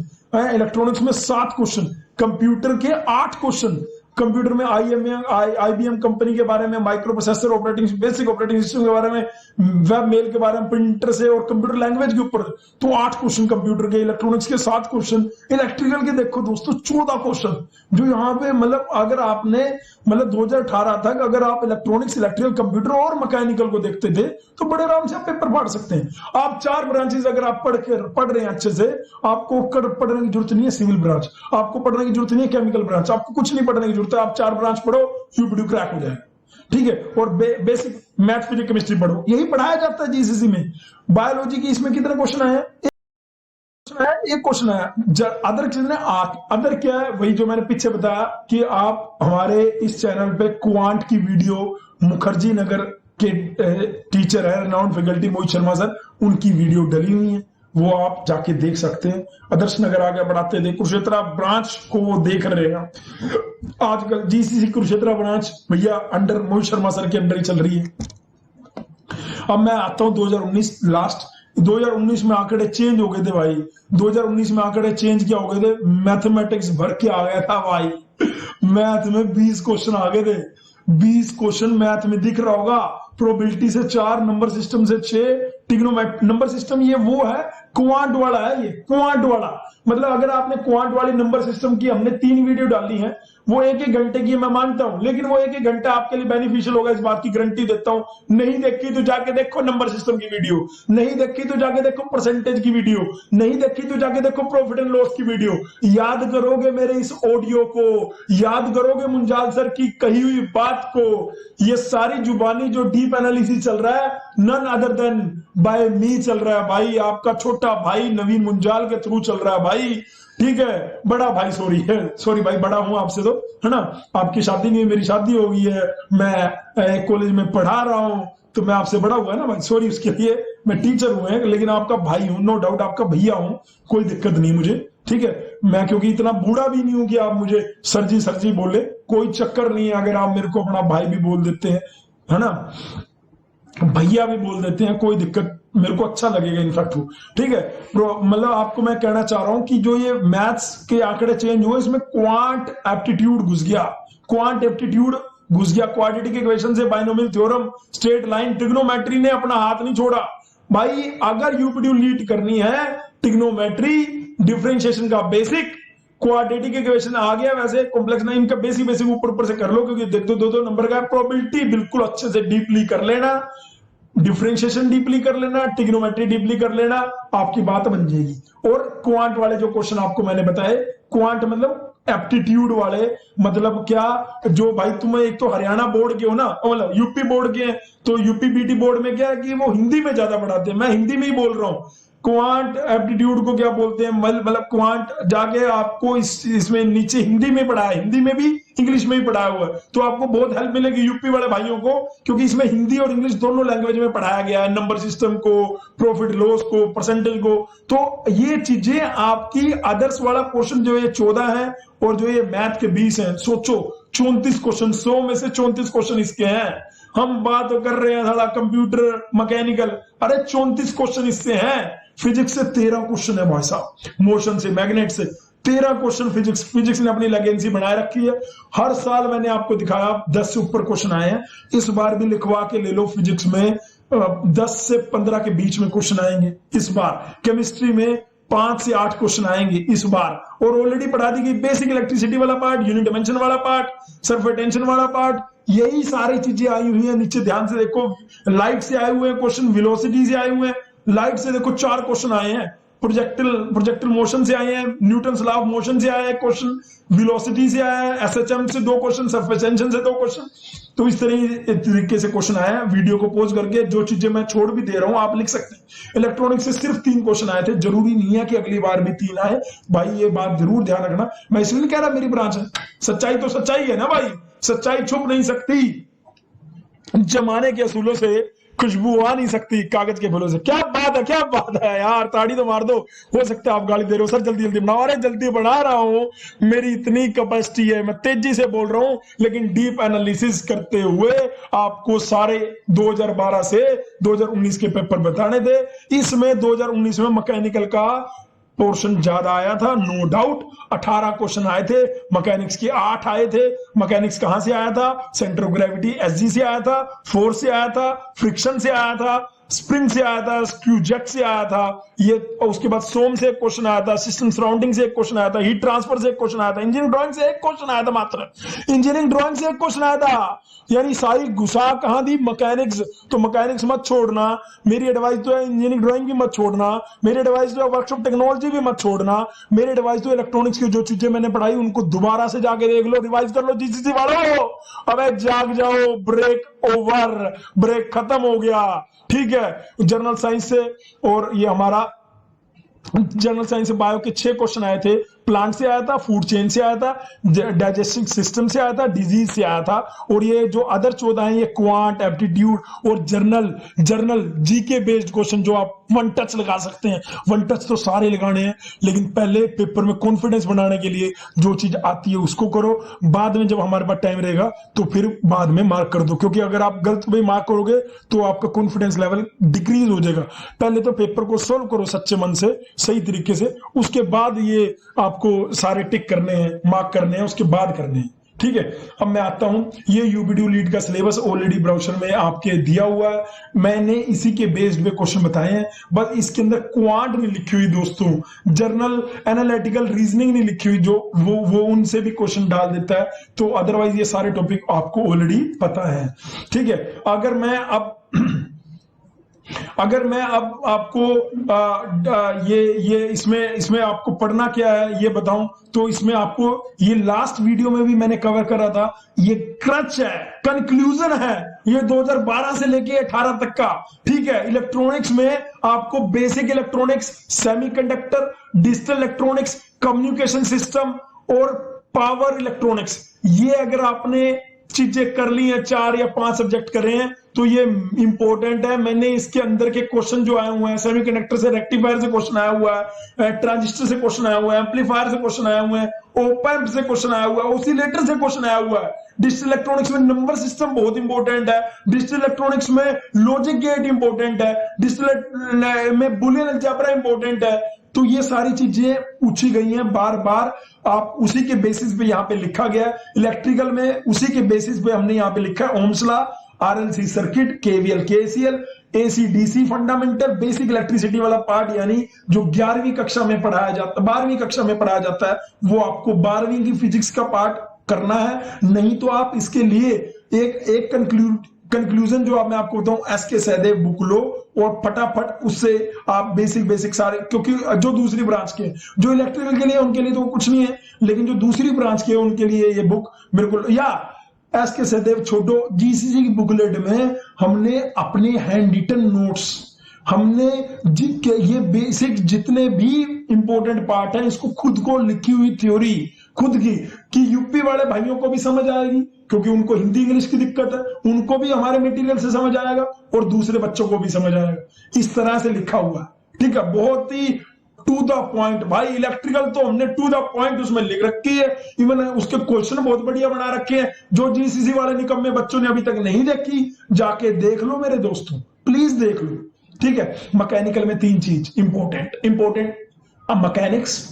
इलेक्ट्रॉनिक्स में 7 क्वेश्चन, कंप्यूटर के 8 क्वेश्चन, कंप्यूटर में आईबीएम कंपनी के बारे में, micro processor, basic operating system के बारे में, वेब मेल के बारे में, प्रिंटर से और कंप्यूटर लैंग्वेज के ऊपर तो 8 क्वेश्चन कंप्यूटर के, इलेक्ट्रॉनिक्स के 7 क्वेश्चन, इलेक्ट्रिकल के देखो दोस्तों 14 क्वेश्चन। जो यहाँ पे मतलब अगर आपने 2018 तक अगर आप इलेक्ट्रॉनिक्स, इलेक्ट्रिकल, कंप्यूटर और मैकेनिकल को देखते थे तो बड़े आराम से आप पेपर फाड़ सकते हैं। आप 4 ब्रांचेस अगर आप पढ़ रहे हैं अच्छे से, आपको पढ़ने की जरूरत नहीं है सिविल ब्रांच, आपको पढ़ने की जरूरत नहीं है केमिकल ब्रांच, आपको कुछ नहीं पढ़ने की जरूरत है, आप 4 ब्रांच पढ़ो, यूपीडीयू क्रैक हो जाएगा, ठीक है, और बेसिक मैथ फिजिक्स केमिस्ट्री पढ़ो, यही पढ़ाया जाता है जीसीसी में। बायोलॉजी की इसमें कितने क्वेश्चन आए हैं? एक क्वेश्चन आया। अदर कितने? 8। अदर क्या है? वही जो मैंने पीछे बताया कि आप हमारे इस चैनल पे क्वांट की वीडियो, मुखर्जी नगर के टीचर है renowned faculty Mohit Sharma sir, उनकी वीडियो डली हुई है, वो आप जाके देख सकते हैं। आदर्श नगर आगे बढ़ाते थे, कुरुक्षेत्र ब्रांच को वो देख रहे हैं आजकल। जीसीसी कुरुक्षेत्र ब्रांच भैया अंडर मोहित शर्मा सर के अंडर ही चल रही है। अब मैं आता हूं 2019 लास्ट। 2019 में आंकड़े चेंज हो गए थे भाई। 2019 में आंकड़े चेंज क्या हो गए थे? मैथमेटिक्स भर के आ गया था भाई। मैथ में 20 क्वेश्चन आ गए थे। 20 क्वेश्चन मैथ में दिख रहा होगा। प्रोबेबिलिटी से 4, नंबर सिस्टम से 6, टिग्नोमेट्री। नंबर सिस्टम ये वो है, क्वांट वाला है ये, क्वांट वाला। मतलब अगर आपने क्वांट वाली नंबर सिस्टम की, हमने 3 वीडियो डाली है, वो 1-1 घंटे की मैं मानता हूं, लेकिन वो 1-1 घंटा आपके लिए बेनिफिशियल होगा, इस बात की गारंटी देता हूं। नहीं देखी तो जाके देखो नंबर सिस्टम की वीडियो, नहीं देखी तो जाके देखो परसेंटेज की वीडियो, नहीं देखी तो जाके देखो प्रॉफिट एंड लॉस की वीडियो। याद करोगे मेरे इस ऑडियो को, याद करोगे मुंजाल सर की कही हुई बात को। ये सारी जुबानी जो डीप एनालिसिस चल रहा है, नन अदर देन बाय मी चल रहा है भाई। आपका छोटा भाई नवीन मुंजाल के थ्रू चल रहा है भाई। ठीक है, बड़ा भाई, सॉरी भाई, बड़ा हूं आपसे तो, है ना। आपकी शादी नहीं, मेरी शादी हो गई है, मैं कॉलेज में पढ़ा रहा हूं, तो मैं आपसे बड़ा हुआ है ना भाई, सॉरी उसके लिए। मैं टीचर हूं लेकिन आपका भाई हूं, नो डाउट आपका भैया हूं, कोई दिक्कत नहीं मुझे। ठीक है, मैं क्योंकि इतना बूढ़ा भी नहीं हूं कि आप मुझे सर जी बोले, कोई चक्कर नहीं है अगर आप मेरे को अपना भाई भी बोल देते हैं, है ना, भैया भी बोल देते हैं, कोई दिक्कत, मेरे को अच्छा लगेगा इनफैक्ट। ठीक है, मतलब आपको मैं कहना चाह रहा हूं कि जो ये मैथ्स के आंकड़े चेंज हुए, इसमें क्वांट एप्टीट्यूड घुस गया, क्वांट एप्टीट्यूड घुस गया। क्वाड्रेटिक इक्वेशन से binomial theorem, straight line, trigonometry ने अपना हाथ नहीं छोड़ा भाई। अगर यूपीडी लीड करनी है, ट्रिग्नोमेट्री, डिफरेंशिएशन का बेसिक, क्वाड्रेटिक इक्वेशन आ गया, वैसे कॉम्प्लेक्स ना, इनका बेसिक ऊपर से कर लो, क्योंकि देख दो नंबर का। प्रोबेबिलिटी बिल्कुल अच्छे से डीपली कर लेना, डिफरेंशिएशन डीपली कर लेना, ट्रिग्नोमेट्री डीपली कर लेना, आपकी बात बन जाएगी। और क्वांट वाले जो क्वेश्चन आपको मैंने बताए, क्वांट मतलब एप्टीट्यूड वाले, मतलब क्या, जो भाई तुम्हें एक तो हरियाणा बोर्ड के हो ना, मतलब यूपी बोर्ड के हैं, तो यूपी बीटी बोर्ड में क्या है कि वो हिंदी में ज्यादा पढ़ाते हैं, मैं हिंदी में ही बोल रहा हूं। क्वांट एप्टीट्यूड को क्या बोलते हैं, मतलब क्वांट जाके आपको इसमें नीचे हिंदी में पढ़ाया, हिंदी में भी इंग्लिश में ही पढ़ाया हुआ है, तो आपको बहुत हेल्प मिलेगी यूपी वाले भाइयों को, क्योंकि इसमें हिंदी और इंग्लिश दोनों लैंग्वेज में पढ़ाया गया है, नंबर सिस्टम को, प्रॉफिट लॉस को, परसेंटेज को। तो ये चीजें आपकी, आदर्श वाला क्वेश्चन जो ये 14 है और जो ये मैथ के 20 है, सोचो 34 क्वेश्चन, 100 में से 34 क्वेश्चन इसके हैं। हम बात कर रहे हैं थोड़ा कंप्यूटर मैकेनिकल, अरे 34 क्वेश्चन इससे हैं। फिजिक्स से 13 क्वेश्चन है भाई साहब, मोशन से, मैग्नेट से 13 क्वेश्चन फिजिक्स ने अपनी लेगेंसी बनाए रखी है। हर साल मैंने आपको दिखाया 10 से ऊपर क्वेश्चन आए हैं, इस बार भी लिखवा के ले लो, फिजिक्स में 10 से 15 के बीच में क्वेश्चन आएंगे इस बार। केमिस्ट्री में 5 से 8 क्वेश्चन आएंगे इस बार, और ऑलरेडी पढ़ा दी गई बेसिक इलेक्ट्रिसिटी वाला पार्ट, यूनिट डिमेंशन वाला पार्ट, सरफेस टेंशन वाला पार्ट, यही सारी चीजें आई हुई है। नीचे ध्यान से देखो, लाइट से आए हुए हैं क्वेश्चन, वेलोसिटी से आए हुए हैं, लाइट से देखो 4 क्वेश्चन आए हैं, प्रोजेक्टिल मोशन से आए हैं, न्यूटन्स लॉ ऑफ मोशन से आया है क्वेश्चन, वेलोसिटी से आया है, एसएचएम से 2 क्वेश्चन, सरफेस टेंशन से 2 क्वेश्चन। तो इस तरीके से क्वेश्चन आया है। वीडियो को पॉज करके जो चीजें मैं छोड़ भी दे रहा हूं आप लिख सकते हैं। इलेक्ट्रॉनिक्स से सिर्फ 3 क्वेश्चन आए थे, जरूरी नहीं है कि अगली बार भी 3 आए भाई, ये बात जरूर ध्यान रखना। मैं इसलिए नहीं कह रहा मेरी ब्रांच है, सच्चाई तो सच्चाई है ना भाई, सच्चाई छुप नहीं सकती, जमाने के असूलों से खुशबू आ नहीं सकती कागज के फूलों से। क्या बात है यार, ताड़ी तो मार दो। हो सकता है आप गाली दे रहे हो, सर जल्दी जल्दी बनाओ। अरे जल्दी बना रहा हूं, मेरी इतनी कैपेसिटी है, मैं तेजी से बोल रहा हूं, लेकिन डीप एनालिसिस करते हुए आपको सारे 2012 से 2019 के पेपर बताने थे। इसमें 2019 में मैकेनिकल का पोर्शन ज्यादा आया था, नो डाउट। 18 क्वेश्चन आए थे, मैकेनिक्स के 8 आए थे। मैकेनिक्स कहां से आया था? सेंटर ऑफ ग्रेविटी एसजी से आया था, फोर्स से आया था, फ्रिक्शन से आया था, स्प्रिंग से आया था, क्यूजेट से आया था ये, उसके बाद सोम से एक क्वेश्चन आया था, सिस्टम सराउंडिंग से एक क्वेश्चन आया था, हीट ट्रांसफर से एक क्वेश्चन आया था, इंजीनियरिंग ड्राइंग से एक क्वेश्चन आया था, मात्र इंजीनियरिंग ड्राइंग से एक क्वेश्चन आया था। यानी सारी घुसा कहां दी, मैकेनिक्स। तो मैकेनिक्स मत छोड़ना, मेरी एडवाइस तो है इंजीनियरिंग ड्राइंग भी मत छोड़ना, मेरी एडवाइस तो है वर्कशॉप टेक्नोलॉजी भी मत छोड़ना, मेरी एडवाइस तो इलेक्ट्रॉनिक्स की जो चीजें मैंने पढ़ाई उनको दोबारा से जाके देख लो, रिवाइज कर लो जीसीसी वालों। अबे जाग जाओ, ब्रेक ओवर, ब्रेक खत्म हो गया। ठीक है, जनरल साइंस से, और ये हमारा जनरल साइंस से बायो के 6 क्वेश्चन आए थे, प्लांट से आया था, फूड चेन से आया था, डाइजेस्टिव सिस्टम से आया था, डिजीज से आया था, और ये जो अदर 14 हैं ये क्वांट, एप्टीट्यूड और जर्नल जीके बेस्ड क्वेश्चन जो आप वन टच लगा सकते हैं। वन टच तो सारे लगाने हैं, लेकिन पहले पेपर में कॉन्फिडेंस बनाने के लिए जो चीज आती है उसको करो, बाद में जब हमारे पास टाइम रहेगा तो फिर बाद में मार्क कर दो, क्योंकि अगर आप गलत भी मार्क करोगे तो आपका कॉन्फिडेंस लेवल डिक्रीज हो जाएगा। पहले तो पेपर को सोल्व करो सच्चे मन से, सही तरीके से, उसके बाद ये आपको सारे टिक करने हैं, मार्क करने हैं, उसके बाद करने हैं। ठीक है, अब मैं आता हूं, ये यूबीडू लीड का सिलेबस ऑलरेडी ब्राउजर में आपके दिया हुआ है, मैंने इसी के बेस्ड पे क्वेश्चन बताए हैं, बस इसके अंदर क्वांट नहीं लिखी हुई दोस्तों, जर्नल एनालिटिकल रीजनिंग नहीं लिखी हुई, जो वो उनसे भी क्वेश्चन डाल देता है, तो अदरवाइज ये सारे टॉपिक आपको ऑलरेडी पता है। ठीक है, अगर मैं अब आपको ये इसमें आपको पढ़ना क्या है ये बताऊं, तो इसमें आपको ये लास्ट वीडियो में भी मैंने कवर करा था, ये क्रच है, कंक्लूजन है, ये 2012 से लेके 18 तक का। ठीक है, इलेक्ट्रॉनिक्स में आपको basic electronics, semiconductor, digital electronics, communication system और पावर इलेक्ट्रॉनिक्स, ये अगर आपने चीजें कर ली हैं, 4 या 5 सब्जेक्ट करे हैं, तो ये इंपॉर्टेंट है। मैंने इसके अंदर के क्वेश्चन जो आए हुए हैं, सेमीकंडक्टर से, रेक्टिफायर से क्वेश्चन आया हुआ है, ट्रांजिस्टर से क्वेश्चन आया हुआ है, एम्पलीफायर से क्वेश्चन आया हुआ है, ओपैम्प से क्वेश्चन आया हुआ है, ऑसिलेटर से क्वेश्चन आया हुआ है। डिजिटल इलेक्ट्रॉनिक्स में नंबर सिस्टम बहुत इंपॉर्टेंट है, डिजिटल इलेक्ट्रॉनिक्स में लॉजिक गेट इंपॉर्टेंट है, डिजिटल में बुलियन अलजेब्रा इंपॉर्टेंट है। तो ये सारी चीजें पूछी गई हैं बार बार, आप उसी के बेसिस पे यहाँ पे लिखा गया है। इलेक्ट्रिकल में उसी के बेसिस पे हमने यहाँ पे लिखा है, Ohm's law, RLC circuit, KVL, KCL, AC DC fundamental, basic electricity वाला पार्ट, यानी जो 11वीं कक्षा में पढ़ाया जाता है, 12वीं कक्षा में पढ़ाया जाता है, वो आपको 12वीं की फिजिक्स का पार्ट करना है। नहीं तो आप इसके लिए एक कंक्लूजन जो मैं आपको बताऊं, एसके सहदेव बुक लो और फटाफट उससे आप बेसिक सारे, क्योंकि जो दूसरी ब्रांच के, जो इलेक्ट्रिकल के लिए उनके लिए तो कुछ नहीं है, लेकिन जो दूसरी ब्रांच के उनके लिए ये बुक बिल्कुल, या एसके सहदेव छोटो, जीसीसी की बुकलेट में हमने अपने हैंड रिटन नोट्स, हमने ये बेसिक जितने भी इंपॉर्टेंट पार्ट है, इसको खुद को लिखी हुई थ्योरी खुद की, कि यूपी वाले भाइयों को भी समझ आएगी, क्योंकि उनको हिंदी इंग्लिश की दिक्कत है, उनको भी हमारे मटेरियल से समझ आएगा और दूसरे बच्चों को भी समझ आएगा। इस तरह से लिखा हुआ है। ठीक है, बहुत ही टू द पॉइंट भाई। इलेक्ट्रिकल तो हमने टू द पॉइंट उसमें लिख रखी है, इवन उसके क्वेश्चन बहुत बढ़िया बना रखे हैं, जो जीसीसी वाले निकम्मे बच्चों ने अभी तक नहीं देखी, जाके देख लो मेरे दोस्तों, प्लीज देख लो। ठीक है, मैकेनिकल में 3 चीज इंपॉर्टेंट, अब मैकेनिक्स,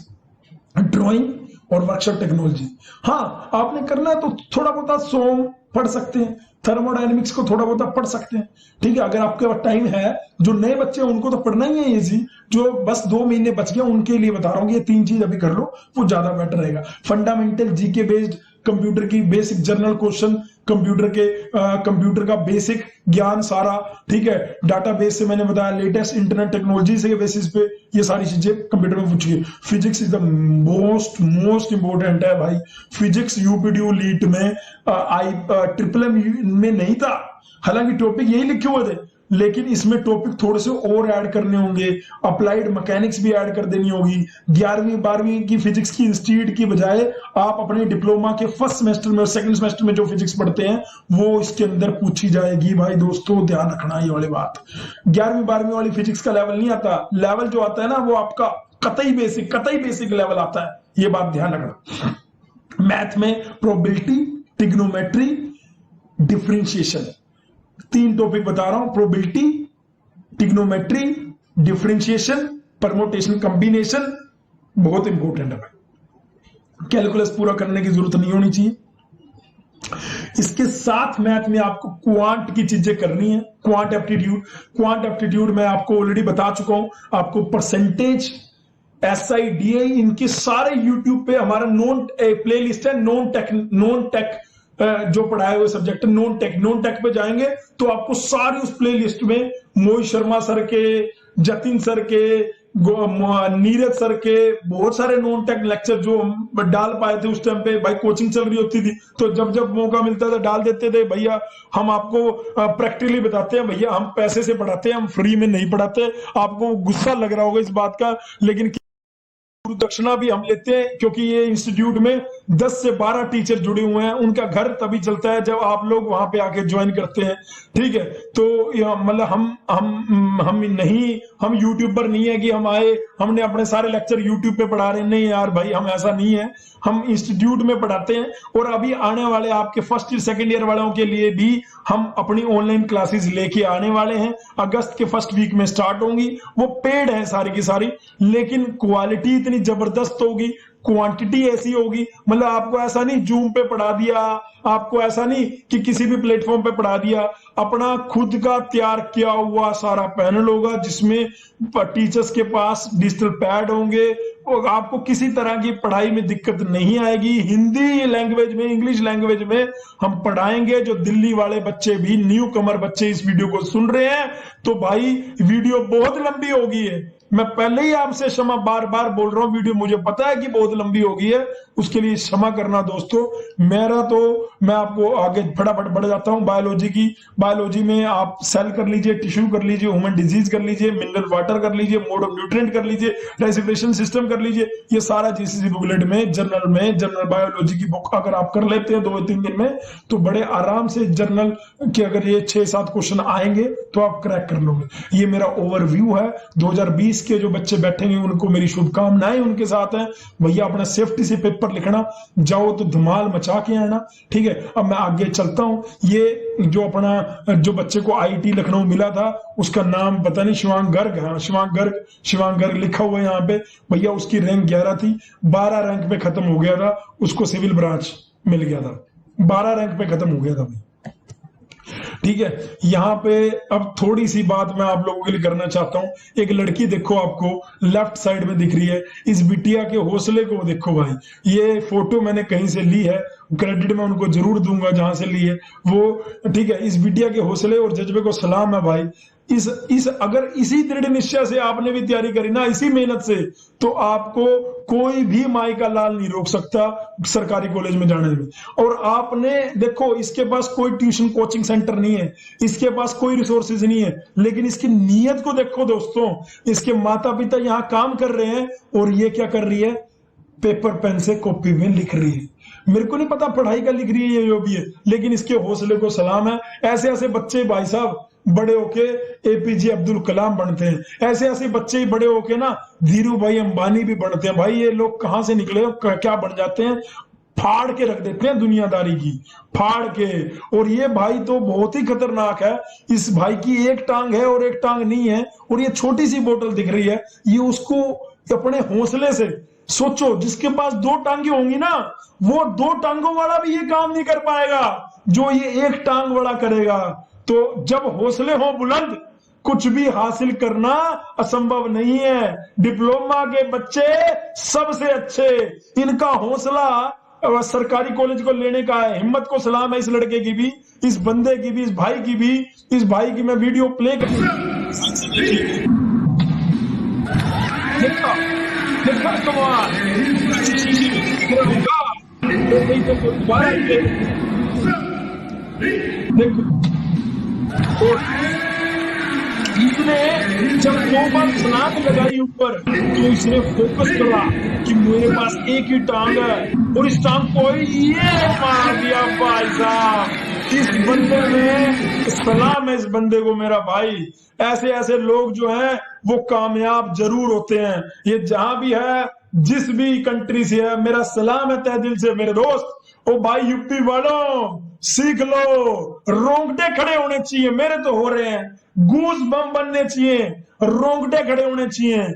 ड्राइंग और वर्कशॉप टेक्नोलॉजी। हाँ, आपने करना है तो थोड़ा बहुत सोम पढ़ सकते हैं, थर्मोडायनेमिक्स को थोड़ा बहुत पढ़ सकते हैं। ठीक है, अगर आपके पास टाइम है, जो नए बच्चे हैं उनको तो पढ़ना ही है इजी, जो बस 2 महीने बच गए उनके लिए बता रहा हूँ, ये 3 चीज अभी कर लो, वो ज्यादा बेटर रहेगा। फंडामेंटल जीके बेस्ड, कंप्यूटर की बेसिक जर्नल क्वेश्चन, कंप्यूटर का बेसिक ज्ञान सारा। ठीक है, डाटाबेस से मैंने बताया, लेटेस्ट इंटरनेट टेक्नोलॉजी से बेसिस पे ये सारी चीजें कंप्यूटर में पूछी है। Physics is the most important है भाई। फिजिक्स यूपीडीयू लीट में ट्रिपल में नहीं था, हालांकि टॉपिक यही लिखे हुए थे, लेकिन इसमें टॉपिक थोड़े से और ऐड करने होंगे, अप्लाइड मैकेनिक्स भी ऐड कर देनी होगी। 11वीं 12वीं की फिजिक्स की इंस्टीट्यूट की बजाय आप अपने डिप्लोमा के फर्स्ट सेमेस्टर में और सेकंड सेमेस्टर में जो फिजिक्स पढ़ते हैं वो इसके अंदर पूछी जाएगी भाई दोस्तों, ध्यान रखना ये वाली बात। 11वीं 12वीं वाली फिजिक्स का लेवल नहीं आता, लेवल जो आता है ना वो आपका कतई बेसिक लेवल आता है, ये बात ध्यान रखना। मैथ में प्रोबेबिलिटी, ट्रिग्नोमेट्री, डिफरेंशिएशन, 3 टॉपिक बता रहा हूं, probability, trigonometry, differentiation, permutation, combination, बहुत इंपॉर्टेंट है भाई। कैलकुलस पूरा करने की जरूरत नहीं होनी चाहिए। इसके साथ मैथ में आपको क्वांट की चीजें करनी है, क्वांट एप्टीट्यूड मैं आपको ऑलरेडी बता चुका हूं। आपको परसेंटेज, SI, DI, इनके सारे यूट्यूब पे हमारा प्ले लिस्ट है, नॉन टेक जो पढ़ाए हुए सब्जेक्ट, नॉन टेक पे जाएंगे तो आपको सारी उस प्ले लिस्ट में मोहित शर्मा सर के, जतिन सर के, नीरज सर के बहुत सारे नॉन टेक लेक्चर जो हम डाल पाए थे उस टाइम पे। भाई कोचिंग चल रही होती थी तो जब जब मौका मिलता था डाल देते थे। भैया हम आपको प्रैक्टिकली बताते हैं, भैया हम पैसे से पढ़ाते हैं, हम फ्री में नहीं पढ़ाते। आपको गुस्सा लग रहा होगा इस बात का, लेकिन गुरु दक्षिणा भी हम लेते हैं क्योंकि ये इंस्टीट्यूट में 10 से 12 टीचर जुड़े हुए हैं। उनका घर तभी चलता है जब आप लोग वहां पे आके ज्वाइन करते हैं, ठीक है। तो मतलब हम यूट्यूबर नहीं है कि हम आए हमने अपने सारे लेक्चर यूट्यूब पे पढ़ा रहे हैं, नहीं यार भाई, हम ऐसा नहीं है। हम इंस्टीट्यूट में पढ़ाते हैं और अभी आने वाले आपके फर्स्ट ईयर सेकेंड ईयर वालों के लिए भी हम अपनी ऑनलाइन क्लासेस लेके आने वाले हैं। अगस्त के फर्स्ट वीक में स्टार्ट होंगी, वो पेड है सारी की सारी, लेकिन क्वालिटी इतनी जबरदस्त होगी, क्वांटिटी ऐसी होगी, मतलब आपको ऐसा नहीं जूम पे पढ़ा दिया, आपको ऐसा नहीं कि किसी भी प्लेटफॉर्म पे पढ़ा दिया। अपना खुद का तैयार किया हुआ सारा पैनल होगा जिसमें टीचर्स के पास डिजिटल पैड होंगे और आपको किसी तरह की पढ़ाई में दिक्कत नहीं आएगी। हिंदी लैंग्वेज में, इंग्लिश लैंग्वेज में हम पढ़ाएंगे। जो दिल्ली वाले बच्चे भी, न्यू कमर बच्चे इस वीडियो को सुन रहे हैं तो भाई वीडियो बहुत लंबी होगी है, मैं पहले ही आपसे क्षमा बार बार बोल रहा हूं, वीडियो मुझे पता है कि बहुत लंबी होगी है, उसके लिए क्षमा करना दोस्तों। मेरा तो मैं आपको आगे फटाफट बढ़ जाता हूं। बायोलॉजी में आप सेल कर लीजिए, टिश्यू कर लीजिए, ह्यूमन डिजीज कर लीजिए, मिनरल वाटर कर लीजिए, मोड ऑफ न्यूट्रिएंट कर लीजिए, रेस्पिरेशन सिस्टम कर लीजिए। ये सारा जीसीसी बुकलेट में जनरल बायोलॉजी की बुक अगर आप कर लेते हैं 2-3 दिन में तो बड़े आराम से जनरल के अगर ये 6-7 क्वेश्चन आएंगे तो आप क्रैक कर लोगे। ये मेरा ओवरव्यू है। 2020 के जो बच्चे बैठेंगे उनको मेरी शुभकामनाएं उनके साथ हैं। भैया अपना सेफ्टी से पेपर लिखना, जाओ तो धमाल मचा के आना, ठीक है। अब मैं आगे चलता हूं। ये जो अपना जो बच्चे को IIT लखनऊ मिला था उसका नाम पता नहीं, शिवांग गर्ग, हाँ शिवांग गर्ग लिखा हुआ है यहाँ पे। भैया उसकी रैंक 11 थी, 12 रैंक पे खत्म हो गया था, उसको सिविल ब्रांच मिल गया था, 12 रैंक पे खत्म हो गया था, ठीक है। यहाँ पे अब थोड़ी सी बात मैं आप लोगों के लिए करना चाहता हूं। एक लड़की देखो, आपको लेफ्ट साइड में दिख रही है, इस बिटिया के हौसले को देखो भाई। ये फोटो मैंने कहीं से ली है, क्रेडिट मैं उनको जरूर दूंगा जहां से ली है वो, ठीक है। इस बिटिया के हौसले और जज्बे को सलाम है भाई। अगर इसी दृढ़ निश्चय से आपने भी तैयारी करी ना, इसी मेहनत से, तो आपको कोई भी माई का लाल नहीं रोक सकता सरकारी कॉलेज में जाने में। और आपने देखो, इसके पास कोई ट्यूशन कोचिंग सेंटर नहीं है, इसके पास कोई रिसोर्सेज नहीं है, लेकिन इसकी नीयत को देखो दोस्तों। इसके माता पिता यहाँ काम कर रहे हैं और ये क्या कर रही है, पेपर पेन से कॉपी में लिख रही है। मेरे को नहीं पता पढ़ाई का लिख रही है जो भी है, लेकिन इसके हौसले को सलाम है। ऐसे ऐसे बच्चे भाई साहब बड़े होके APJ अब्दुल कलाम बनते हैं, ऐसे ऐसे बच्चे ही बड़े होके ना धीरू भाई अंबानी भी बनते हैं। भाई ये लोग कहां से निकले, क्या बन जाते हैं, फाड़ के रख देते हैं दुनियादारी की, फाड़ के। और ये भाई तो बहुत ही खतरनाक है। इस भाई की एक टांग है और एक टांग नहीं है, और ये छोटी सी बोतल दिख रही है, ये उसको अपने हौसले से सोचो। जिसके पास 2 टांगे होंगी ना, वो 2 टांगों वाला भी ये काम नहीं कर पाएगा जो ये एक टांग वाला करेगा। तो जब हौसले हो बुलंद, कुछ भी हासिल करना असंभव नहीं है। डिप्लोमा के बच्चे सबसे अच्छे, इनका हौसला सरकारी कॉलेज को लेने का है। हिम्मत को सलाम है इस लड़के की भी, इस बंदे की भी, इस भाई की भी। इस भाई की मैं वीडियो प्ले कर इसने जब 2 बार छलांग लगाई ऊपर, तो इसने फोकस करा कि मेरे पास एक ही टांग है, और इस टांग को ये मार दिया भाई साहब। इस बंदे में सलाम है, इस बंदे को मेरा भाई। ऐसे ऐसे लोग जो हैं वो कामयाब जरूर होते हैं। ये जहां भी है, जिस भी कंट्री से है, मेरा सलाम है तहे दिल से मेरे दोस्त। ओ भाई यूपी वालों, सीख लो, रोंगटे खड़े होने चाहिए, मेरे तो हो रहे हैं। गूज बम बनने चाहिए, रोंगटे खड़े होने चाहिए।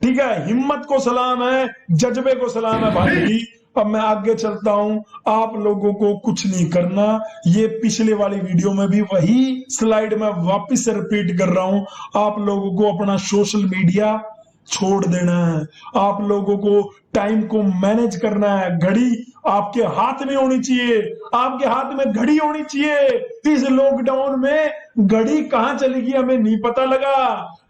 ठीक है, हिम्मत को सलाम है, जज्बे को सलाम है भाई। अब मैं आगे चलता हूं, आप लोगों को कुछ नहीं करना। ये पिछले वाली वीडियो में भी वही स्लाइड में वापस से रिपीट कर रहा हूं, आप लोगों को अपना सोशल मीडिया छोड़ देना है, आप लोगों को टाइम को मैनेज करना है। घड़ी आपके हाथ में होनी चाहिए, आपके हाथ में घड़ी होनी चाहिए। इस लॉकडाउन में घड़ी कहां चली गई हमें नहीं पता लगा।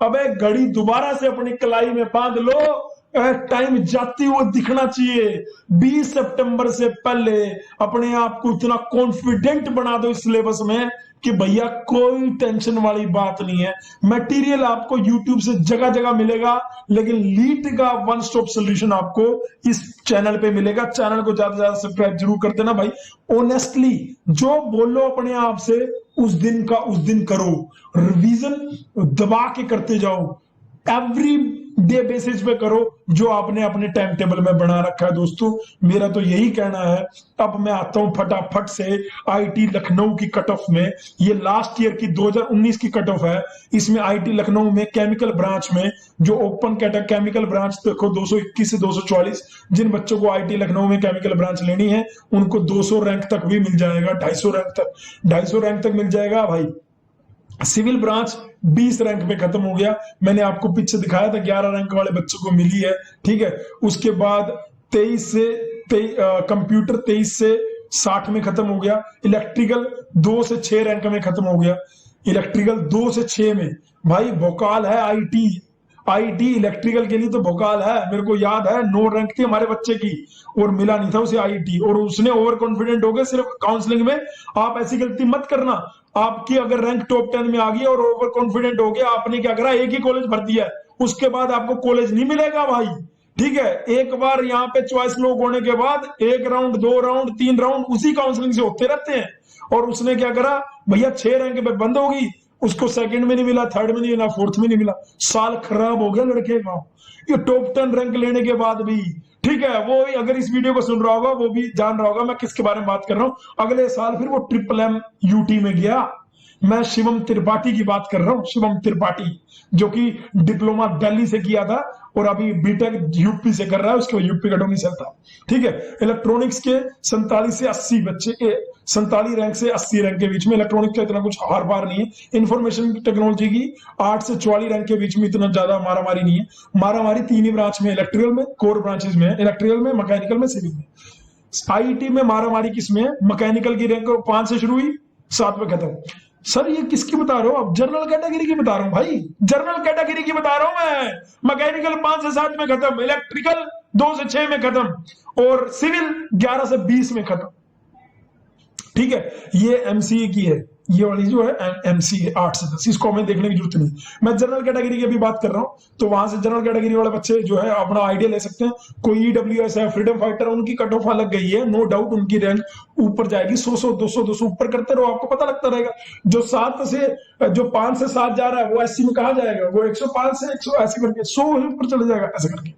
अबे घड़ी दोबारा से अपनी कलाई में बांध लो, टाइम जाती हुई दिखना चाहिए। 20 सितंबर से पहले अपने आप को इतना कॉन्फिडेंट बना दो इस सिलेबस में कि भैया कोई टेंशन वाली बात नहीं है। मटेरियल आपको यूट्यूब से जगह जगह मिलेगा, लेकिन लीट का वन स्टॉप सोल्यूशन आपको इस चैनल पे मिलेगा। चैनल को ज्यादा से ज्यादा सब्सक्राइब जरूर कर देना भाई। ऑनेस्टली जो बोलो अपने आप से उस दिन का उस दिन करो, रिवीजन दबा के करते जाओ, एवरी डे बेसिस पे करो जो आपने अपने टाइम टेबल में बना रखा है। दोस्तों मेरा तो यही कहना है। अब मैं आता हूं फटाफट से आईटी लखनऊ की कट ऑफ में। ये लास्ट ईयर की 2019 की कट ऑफ है। इसमें आईटी लखनऊ में केमिकल ब्रांच में जो ओपन केमिकल ब्रांच देखो 221 से 244, जिन बच्चों को आईटी लखनऊ में केमिकल ब्रांच लेनी है उनको 200 रैंक तक भी मिल जाएगा, 250 रैंक तक मिल जाएगा भाई। सिविल ब्रांच 20 रैंक पे खत्म हो गया, मैंने आपको पीछे दिखाया था 11 रैंक वाले बच्चों को मिली है, ठीक है। उसके बाद 23 से कंप्यूटर 23 से 60 में खत्म हो गया। इलेक्ट्रिकल 2 से 6 रैंक में खत्म हो गया। इलेक्ट्रिकल 2 से 6 में भाई भोकाल है। आईटी इलेक्ट्रिकल के लिए तो भोकाल है। मेरे को याद है 9 रैंक थी हमारे बच्चे की और मिला नहीं था उसे आईटी, और उसने ओवर कॉन्फिडेंट हो गया सिर्फ काउंसलिंग में। आप ऐसी गलती मत करना। आपकी अगर रैंक टॉप 10 में आ गई और ओवर कॉन्फिडेंट हो गया, आपने क्या करा, एक ही कॉलेज भर दिया, उसके बाद आपको कॉलेज नहीं मिलेगा भाई, ठीक है। एक बार यहाँ पे चॉइस लॉक होने के बाद 1 राउंड 2 राउंड 3 राउंड उसी काउंसलिंग से होते रहते हैं। और उसने क्या करा भैया, 6 रैंक पे बंद होगी, उसको सेकंड में नहीं मिला, थर्ड में नहीं मिला, फोर्थ में नहीं मिला, साल खराब हो गया लड़के का। ये टॉप 10 रैंक लेने के बाद भी, ठीक है। वो अगर इस वीडियो को सुन रहा होगा वो भी जान रहा होगा मैं किसके बारे में बात कर रहा हूं। अगले साल फिर वो ट्रिपल यूटी में गया। मैं शिवम त्रिपाठी की बात कर रहा हूं। शिवम त्रिपाठी जो कि डिप्लोमा दिल्ली से किया था और अभी बीटेक यूपी से कर रहा है, उसके यूपी का नहीं चलता, ठीक है। इलेक्ट्रॉनिक्स के 47 से 80 बच्चे, 47 रैंक से 80 रैंक के बीच में। इलेक्ट्रॉनिक्स का इतना कुछ हार पार नहीं है। इंफॉर्मेशन टेक्नोलॉजी की 8 से 44 रैंक के बीच में इतना ज्यादा मारामारी नहीं है। मारामारी 3 ही ब्रांच में, इलेक्ट्रिकल में, कोर ब्रांचेस में, इलेक्ट्रिकल में, मैकेनिकल में, सिविल में। आईटी में मारामारी किसमें है, मैकेनिकल की रैंक 5 से शुरू हुई, 7 में खत्म। सर ये किसकी बता रहे हो? अब जनरल कैटेगरी की बता रहा हूं भाई, जनरल कैटेगरी की बता रहा हूं मैं। मैकेनिकल 5 से 7 में खत्म, इलेक्ट्रिकल 2 से 6 में खत्म और सिविल 11 से 20 में खत्म, ठीक है। ये एमसीए की है, ये वाली जो है एमसीए 8 से 10, इसको हमें देखने की जरूरत नहीं। मैं जनरल कैटेगरी की अभी बात कर रहा हूं, तो वहां से जनरल कैटेगरी वाले बच्चे जो है अपना आइडिया ले सकते हैं। कोई ईडब्ल्यूएस है, फ्रीडम फाइटर, उनकी कट ऑफ अलग गई है, नो डाउट उनकी रैंक ऊपर जाएगी। 100 200 ऊपर करते रहो, आपको पता लगता रहेगा। जो 5 से 7 जा रहा है वो 80 में कहा जाएगा, वो 105 से 100 ऐसे करके 100 ऊपर चले जाएगा ऐसे करके।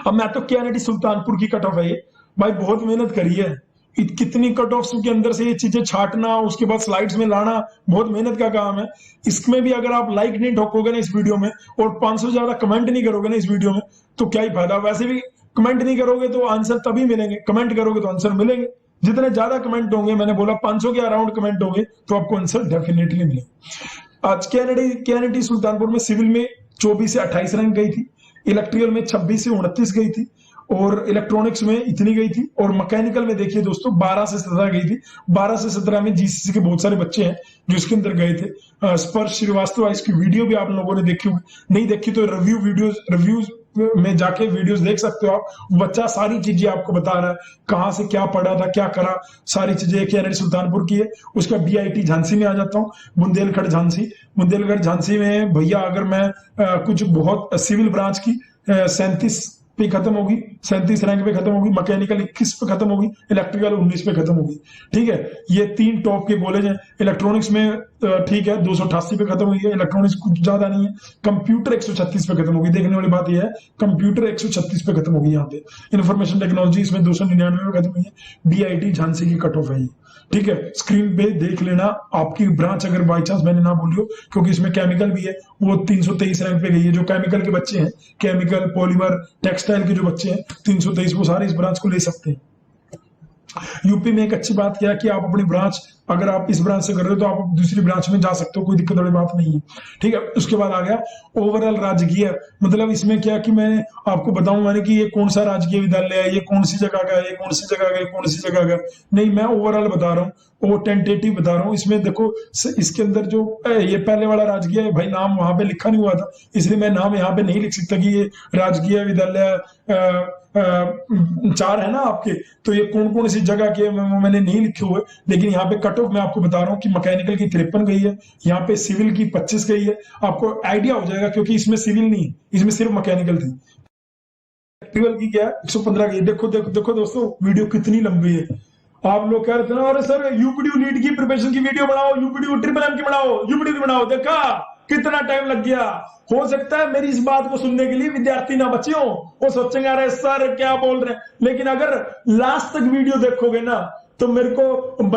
अब मैं तो केएनटी सुल्तानपुर की कट ऑफ है ये भाई, बहुत मेहनत करी है। कितनी कट ऑफ के अंदर से ये चीजें छाटना, उसके बाद स्लाइड्स में लाना, बहुत मेहनत का काम है। इसमें भी अगर आप लाइक नहीं ठोकोगे ना इस वीडियो में, और 500 ज्यादा कमेंट नहीं करोगे ना इस वीडियो में, तो क्या ही फायदा। वैसे भी कमेंट नहीं करोगे तो आंसर तभी मिलेंगे, कमेंट करोगे तो आंसर मिलेंगे। जितने ज्यादा कमेंट होंगे, मैंने बोला 500 के अराउंड कमेंट होंगे, तो आपको आंसर डेफिनेटली मिलेगा। आज केएनटी सुल्तानपुर में सिविल में 24 से 28 रैंक गई थी, इलेक्ट्रिकल में 26 से 29 गई थी, और इलेक्ट्रॉनिक्स में इतनी गई थी, और मैकेनिकल में देखिए दोस्तों 12 से 17 गई थी। 12 से 17 में जीसीसी के बहुत सारे बच्चे हैं जो इसके अंदर गए थे। स्पर्श श्रीवास्तव, इसकी वीडियो भी आप लोगों ने देखी होगी, नहीं देखी तो रिव्यूज में जाके वीडियोस देख सकते हो आप। बच्चा सारी चीजें आपको बता रहा है, कहां से क्या पढ़ा था, क्या करा, सारी चीजें। केएनटी सुल्तानपुर की है। उसका बीआईटी झांसी में आ जाता हूँ, बुंदेलखंड झांसी में भैया, अगर मैं कुछ बहुत सिविल ब्रांच की 37 पे खत्म होगी, 37 रैंक पे खत्म होगी, मैकेनिकल 21 पे खत्म होगी, इलेक्ट्रिकल 19 पे खत्म होगी, ठीक है। ये 3 टॉप के कॉलेज हैं। इलेक्ट्रॉनिक्स में ठीक है 288 पे खत्म हुई है, इलेक्ट्रॉनिक्स कुछ ज्यादा नहीं है। कंप्यूटर 136 पे खत्म होगी। देखने वाली बात यह है, कंप्यूटर 136 पे खत्म होगी यहाँ पे। इंफॉर्मेशन टेक्नोलॉजी इसमें 299 पे खत्म हुई है। बीआईटी झांसी की कट ऑफ है, ठीक है, स्क्रीन पे देख लेना आपकी ब्रांच अगर बाई चांस मैंने ना बोली हो, क्योंकि इसमें केमिकल भी है, वो 323 रैंक पे गई है। जो केमिकल के बच्चे हैं, केमिकल, पॉलीमर, टेक्सटाइल के जो बच्चे हैं 323, वो सारे इस ब्रांच को ले सकते हैं। यूपी में एक अच्छी बात क्या है कि आप अपनी ब्रांच, अगर आप इस ब्रांच से कर रहे हो तो आप दूसरी ब्रांच में जा सकते हो, कोई दिक्कत वाली बात नहीं है, ठीक है। उसके बाद आ गया ओवरऑल राजकीय, मतलब इसमें क्या कि मैं आपको बताऊं मैंने कि ये कौन सा राजकीय विद्यालय है, ये कौन सी जगह का है, ये कौन सी जगह का, कौन सी जगह का, नहीं, मैं ओवरऑल बता रहा हूँ, वो टेंटेटिव बता रहा हूँ। इसमें देखो इसके अंदर जो ये पहले वाला राजकीय है भाई, नाम वहां पे लिखा नहीं हुआ था, इसलिए मैं नाम यहाँ पे नहीं लिख सकता कि ये राजकीय विद्यालय 4 है ना आपके, तो ये कौन कौन सी जगह के मैंने नहीं लिखे हुए। लेकिन यहाँ पे कट ऑफ मैं आपको बता रहा हूँ कि मैकेनिकल की 53 गई है, यहाँ पे सिविल की 25 गई है, आपको आइडिया हो जाएगा क्योंकि इसमें सिविल नहीं, इसमें सिर्फ मैकेनिकल थी। इलेक्ट्रिकल की क्या 115 गई। देखो देखो देखो दोस्तों, वीडियो कितनी लंबी है। आप लोग कह रहे थे ना, अरे सर यूपीडी नीट की प्रिपरेशन की वीडियो बनाओ, यूपीडी ट्रिपल एम की बनाओ, यूपीडी की बनाओ, देखा कितना टाइम लग गया। हो सकता है मेरी इस बात को सुनने के लिए विद्यार्थी ना बचे हो, वो सोचेंगे अरे सर क्या बोल रहे हैं, लेकिन अगर लास्ट तक वीडियो देखोगे ना तो मेरे को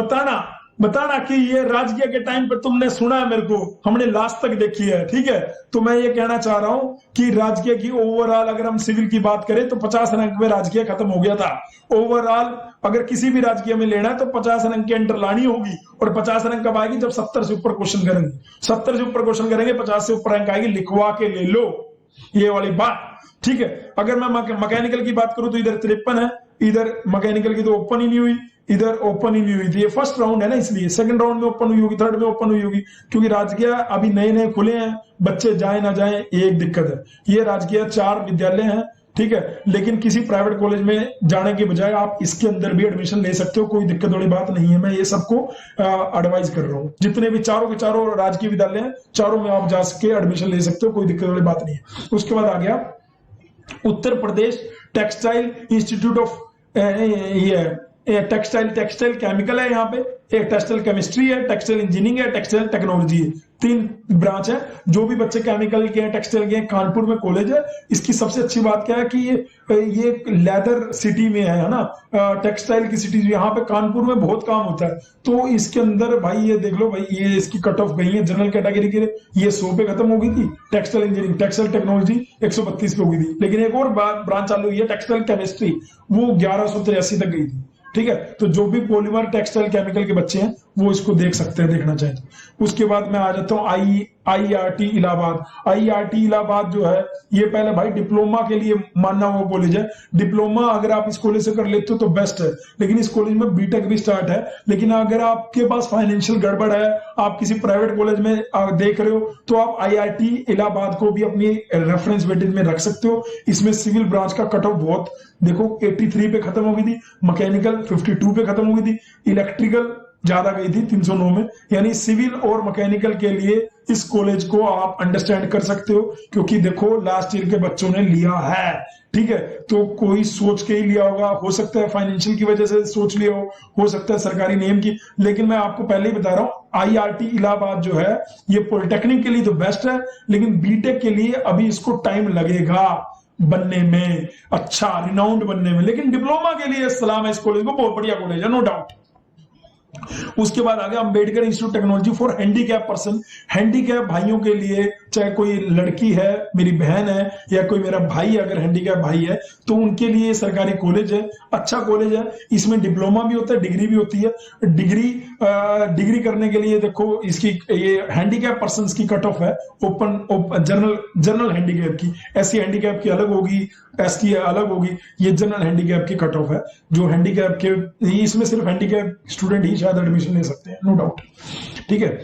बताना कि ये राजकीय के टाइम पर तुमने सुना है मेरे को, हमने लास्ट तक देखी है, ठीक है। तो मैं ये कहना चाह रहा हूं कि राजकीय की ओवरऑल अगर हम सिविल की बात करें तो 50 रैंक में राजकीय खत्म हो गया था। ओवरऑल अगर किसी भी राजकीय में लेना है तो 50 रैंक की एंटर लानी होगी, और 50 रैंक कब आएगी, जब 70 से ऊपर क्वेश्चन करेंगे, 70 से ऊपर क्वेश्चन करेंगे, 50 से ऊपर रैंक आएगी, लिखवा के ले लो ये वाली बात, ठीक है। अगर मैं मैकेनिकल की बात करूं तो इधर 53 है, इधर मैकेनिकल की तो ओपन ही नहीं हुई, इधर ओपन ही नहीं हुई थी। ये फर्स्ट राउंड है ना, इसलिए सेकंड राउंड में ओपन हुई होगी, थर्ड में ओपन हुई होगी, क्योंकि राजकीय अभी नए नए खुले हैं, बच्चे जाए ना जाए ये एक दिक्कत है। ये राजकीय 4 विद्यालय हैं, ठीक है, लेकिन किसी प्राइवेट कॉलेज में जाने के बजाय आप इसके अंदर भी एडमिशन ले सकते हो, कोई दिक्कत वाली बात नहीं है। मैं ये सबको एडवाइस कर रहा हूँ, जितने भी चारों के चारों राजकीय विद्यालय हैं, चारों में आप जा सके एडमिशन ले सकते हो, कोई दिक्कत वाली बात नहीं है। उसके बाद आ गया Uttar Pradesh textile institute of, ये टेक्सटाइल केमिकल है, यहाँ पे एक टेक्सटाइल केमिस्ट्री है, टेक्सटाइल इंजीनियरिंग है, टेक्सटाइल टेक्नोलॉजी है, 3 ब्रांच है। जो भी बच्चे केमिकल के हैं, टेक्सटाइल के हैं, कानपुर में कॉलेज है। इसकी सबसे अच्छी बात क्या है कि ये लेदर सिटी में है ना, टेक्सटाइल की सिटी, यहाँ पे कानपुर में बहुत काम होता है। तो इसके अंदर भाई ये देख लो भाई, ये इसकी कट ऑफ गई है जनरल कैटेगरी के लिए, ये 100 पे खत्म हो गई थी। टेक्सटाइल इंजीनियरिंग, टेक्सटाइल टेक्नोलॉजी 132 पे हो गई थी, लेकिन एक और ब्रांच चालू हुई है टेक्सटाइल केमिस्ट्री, वो 1183 तक गई थी, ठीक है। तो जो भी पॉलीमर, टेक्सटाइल, केमिकल के बच्चे हैं वो इसको देख सकते हैं, देखना चाहिए। उसके बाद मैं आ जाता हूँ आईआरटी इलाहाबाद। आईआरटी इलाहाबाद जो है, ये पहले भाई डिप्लोमा के लिए मानना वो कॉलेज है। डिप्लोमा अगर आप इस कॉलेज से कर लेते हो तो बेस्ट है, लेकिन इस कॉलेज में बीटेक भी स्टार्ट है। लेकिन अगर आपके पास फाइनेंशियल गड़बड़ है, आप किसी प्राइवेट कॉलेज में देख रहे हो, तो आप आईआरटी इलाहाबाद को भी अपनी रेफरेंस वेटेज में रख सकते हो। इसमें सिविल ब्रांच का कट ऑफ बहुत, देखो 83 पे खत्म हो गई थी, मैकेनिकल 52 पे खत्म हो गई थी, इलेक्ट्रिकल ज्यादा गई थी 309 में। यानी सिविल और मैकेनिकल के लिए इस कॉलेज को आप अंडरस्टैंड कर सकते हो, क्योंकि देखो लास्ट ईयर के बच्चों ने लिया है, ठीक है। तो कोई सोच के ही लिया होगा, हो सकता है फाइनेंशियल की वजह से सोच लिया हो सकता है सरकारी नियम की, लेकिन मैं आपको पहले ही बता रहा हूं आईआरटी इलाहाबाद जो है ये पॉलिटेक्निक के लिए तो बेस्ट है, लेकिन बीटेक के लिए अभी इसको टाइम लगेगा बनने में, अच्छा रिनाउंड बनने में। लेकिन डिप्लोमा के लिए सलाम है इस कॉलेज को, बहुत बढ़िया कॉलेज है, नो डाउट। उसके बाद आ गया Ambedkar institute technology for handicap person. Handicap भाइयों के लिए, चाहे कोई लड़की है, मेरी बहन है, या कोई मेरा भाई अगर हैंडीकैप भाई है, तो उनके लिए सरकारी कॉलेज है, अच्छा कॉलेज है। इसमें डिप्लोमा भी होता है, डिग्री भी होती है। डिग्री करने के लिए देखो इसकी, ये हैंडीकैप पर्सन की कट ऑफ है ओपन जनरल हैंडीकैप की, एससी हैंडीकैप की अलग होगी, एस की अलग होगी, ये जनरल हैंडीकैप की कट ऑफ है। जो हैंडीकैप के, इसमें सिर्फ हैंडीकैप स्टूडेंट ही शायद एडमिशन ले सकते हैं, नो डाउट, ठीक है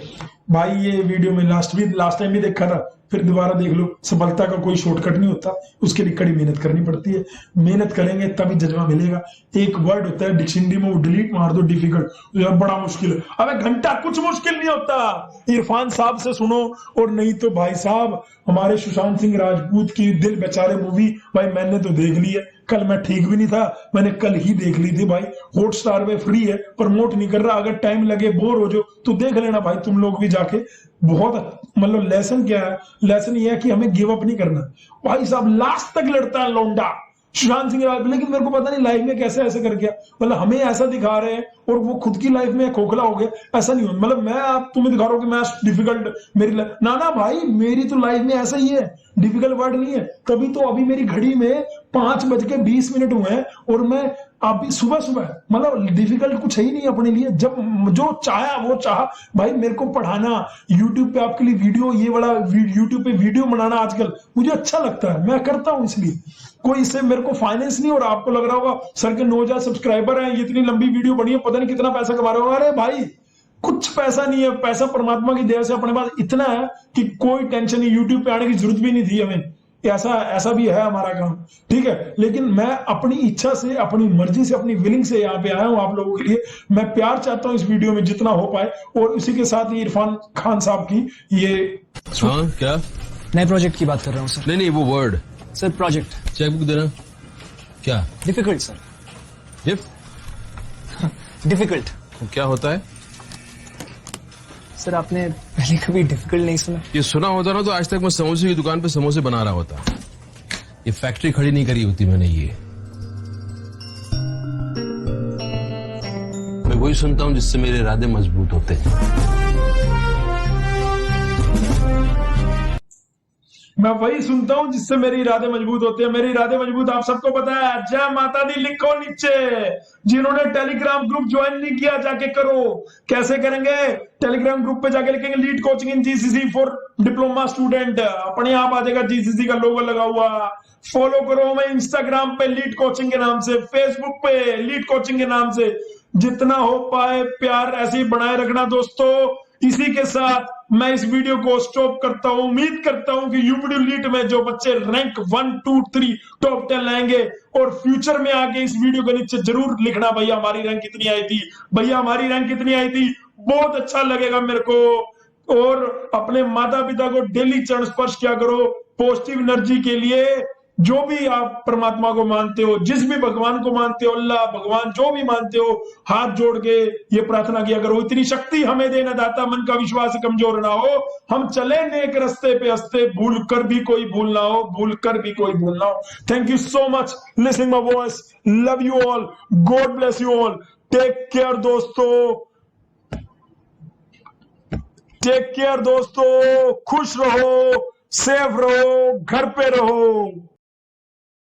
भाई। ये वीडियो में लास्ट टाइम भी देखा था, फिर दोबारा देख लो। सफलता का कोई शॉर्टकट नहीं होता, उसके लिए कड़ी मेहनत करनी पड़ती है। मेहनत करेंगे तभी जज्बा मिलेगा। एक वर्ड होता है डिक्शनरी में, वो डिलीट मार दो, डिफिकल्ट, बड़ा मुश्किल है। अबे घंटा कुछ मुश्किल नहीं होता, इरफान साहब से सुनो, और नहीं तो भाई साहब हमारे सुशांत सिंह राजपूत की दिल बेचारे मूवी, भाई मैंने तो देख ली है। कल मैं ठीक भी नहीं था, मैंने कल ही देख ली थी भाई। हॉटस्टार पे फ्री है, प्रमोट नहीं कर रहा, अगर टाइम लगे, बोर हो जाओ तो देख लेना भाई तुम लोग भी जाके। बहुत मतलब लेसन क्या है, लेसन ये है कि हमें गिव अप नहीं करना भाई साहब। लास्ट तक लड़ता है लौंडा, सुशांत सिंह राजपूत, लेकिन मेरे को पता नहीं लाइफ में कैसे ऐसे कर गया। मतलब हमें ऐसा दिखा रहे हैं और वो खुद की लाइफ में खोखला हो गया। ऐसा नहीं हो, मतलब मैं आप तुम्हें दिखा रहा हूं कि मैं डिफिकल्ट मेरी लाइफ, ना ना भाई, मेरी तो लाइफ में ऐसा ही है, डिफिकल्ट वर्ड नहीं है। तभी तो अभी मेरी घड़ी में 5:20 हुए हैं और मैं अभी सुबह सुबह, मतलब डिफिकल्ट कुछ है ही नहीं अपने लिए। जब जो चाहा वो चाहा भाई, मेरे को पढ़ाना, यूट्यूब पे आपके लिए वीडियो, ये वाला यूट्यूब पे वीडियो बनाना आजकल मुझे अच्छा लगता है, मैं करता हूं। इसलिए कोई इससे मेरे को फाइनेंस नहीं हो रहा। आपको लग रहा होगा सर के 9,000 सब्सक्राइबर हैं, इतनी लंबी वीडियो बनी है, पता नहीं कितना पैसा कमा रहे हो। अरे भाई कुछ पैसा नहीं है, पैसा परमात्मा की दया से अपने पास इतना है कि कोई टेंशन नहीं, यूट्यूब पे आने की जरूरत भी नहीं थी हमें। ऐसा ऐसा भी है हमारा काम, ठीक है। लेकिन मैं अपनी इच्छा से, अपनी मर्जी से, अपनी विलिंग से यहाँ पे आया हूँ आप लोगों के लिए। मैं प्यार चाहता हूँ इस वीडियो में जितना हो पाए, और इसी के साथ ही इरफान खान साहब की ये
हाँ क्या
नए प्रोजेक्ट की बात कर रहा हूँ सर।
नहीं वो वर्ड
सर प्रोजेक्ट
चेकबुक देना। क्या
डिफिकल्ट सर? डिफिकल्ट
क्या होता है?
सर आपने पहले कभी डिफिकल्ट नहीं सुना?
ये सुना होता ना तो आज तक मैं समोसे की दुकान पे समोसे बना रहा होता। ये फैक्ट्री खड़ी नहीं करी होती मैंने। ये मैं वही सुनता हूँ जिससे मेरे इरादे मजबूत होते हैं।
मैं वही सुनता हूं जिससे मेरे इरादे मजबूत होते हैं। मेरे इरादे मजबूत आप सबको पता है। जय माता दी लिखो नीचे। जिन्होंने टेलीग्राम ग्रुप ज्वाइन नहीं किया जाके करो। कैसे करेंगे? टेलीग्राम ग्रुप पे जाके लिखेंगे lead coaching in GCC for diploma student, अपने आप आ जाएगा जीसीसी का लोगो लगा हुआ। फॉलो करो हमें इंस्टाग्राम पे लीड कोचिंग के नाम से, फेसबुक पे लीड कोचिंग के नाम से। जितना हो पाए प्यार ऐसे ही बनाए रखना दोस्तों। इसी के साथ मैं इस वीडियो को स्टॉप करता हूं। उम्मीद करता हूं कि यूपीडी लीट में जो बच्चे रैंक 1, 2, 3 टॉप 10 लाएंगे, और फ्यूचर में आके इस वीडियो के नीचे जरूर लिखना भैया हमारी रैंक कितनी आई थी, भैया हमारी रैंक कितनी आई थी। बहुत अच्छा लगेगा मेरे को। और अपने माता पिता को डेली चरण स्पर्श किया करो पॉजिटिव एनर्जी के लिए। जो भी आप परमात्मा को मानते हो, जिस भी भगवान को मानते हो, अल्लाह भगवान जो भी मानते हो, हाथ जोड़ के ये प्रार्थना किया करो, इतनी शक्ति हमें देना दाता, मन का विश्वास कमजोर ना हो, हम चले नेक रास्ते पे हंसते, भूल कर भी कोई भूल ना हो, भूल कर भी कोई भूल ना हो। Thank you so much listening my voice. Love you all, God bless you all, take care दोस्तों, टेक केयर दोस्तों, खुश रहो, सेफ रहो, घर पे रहो।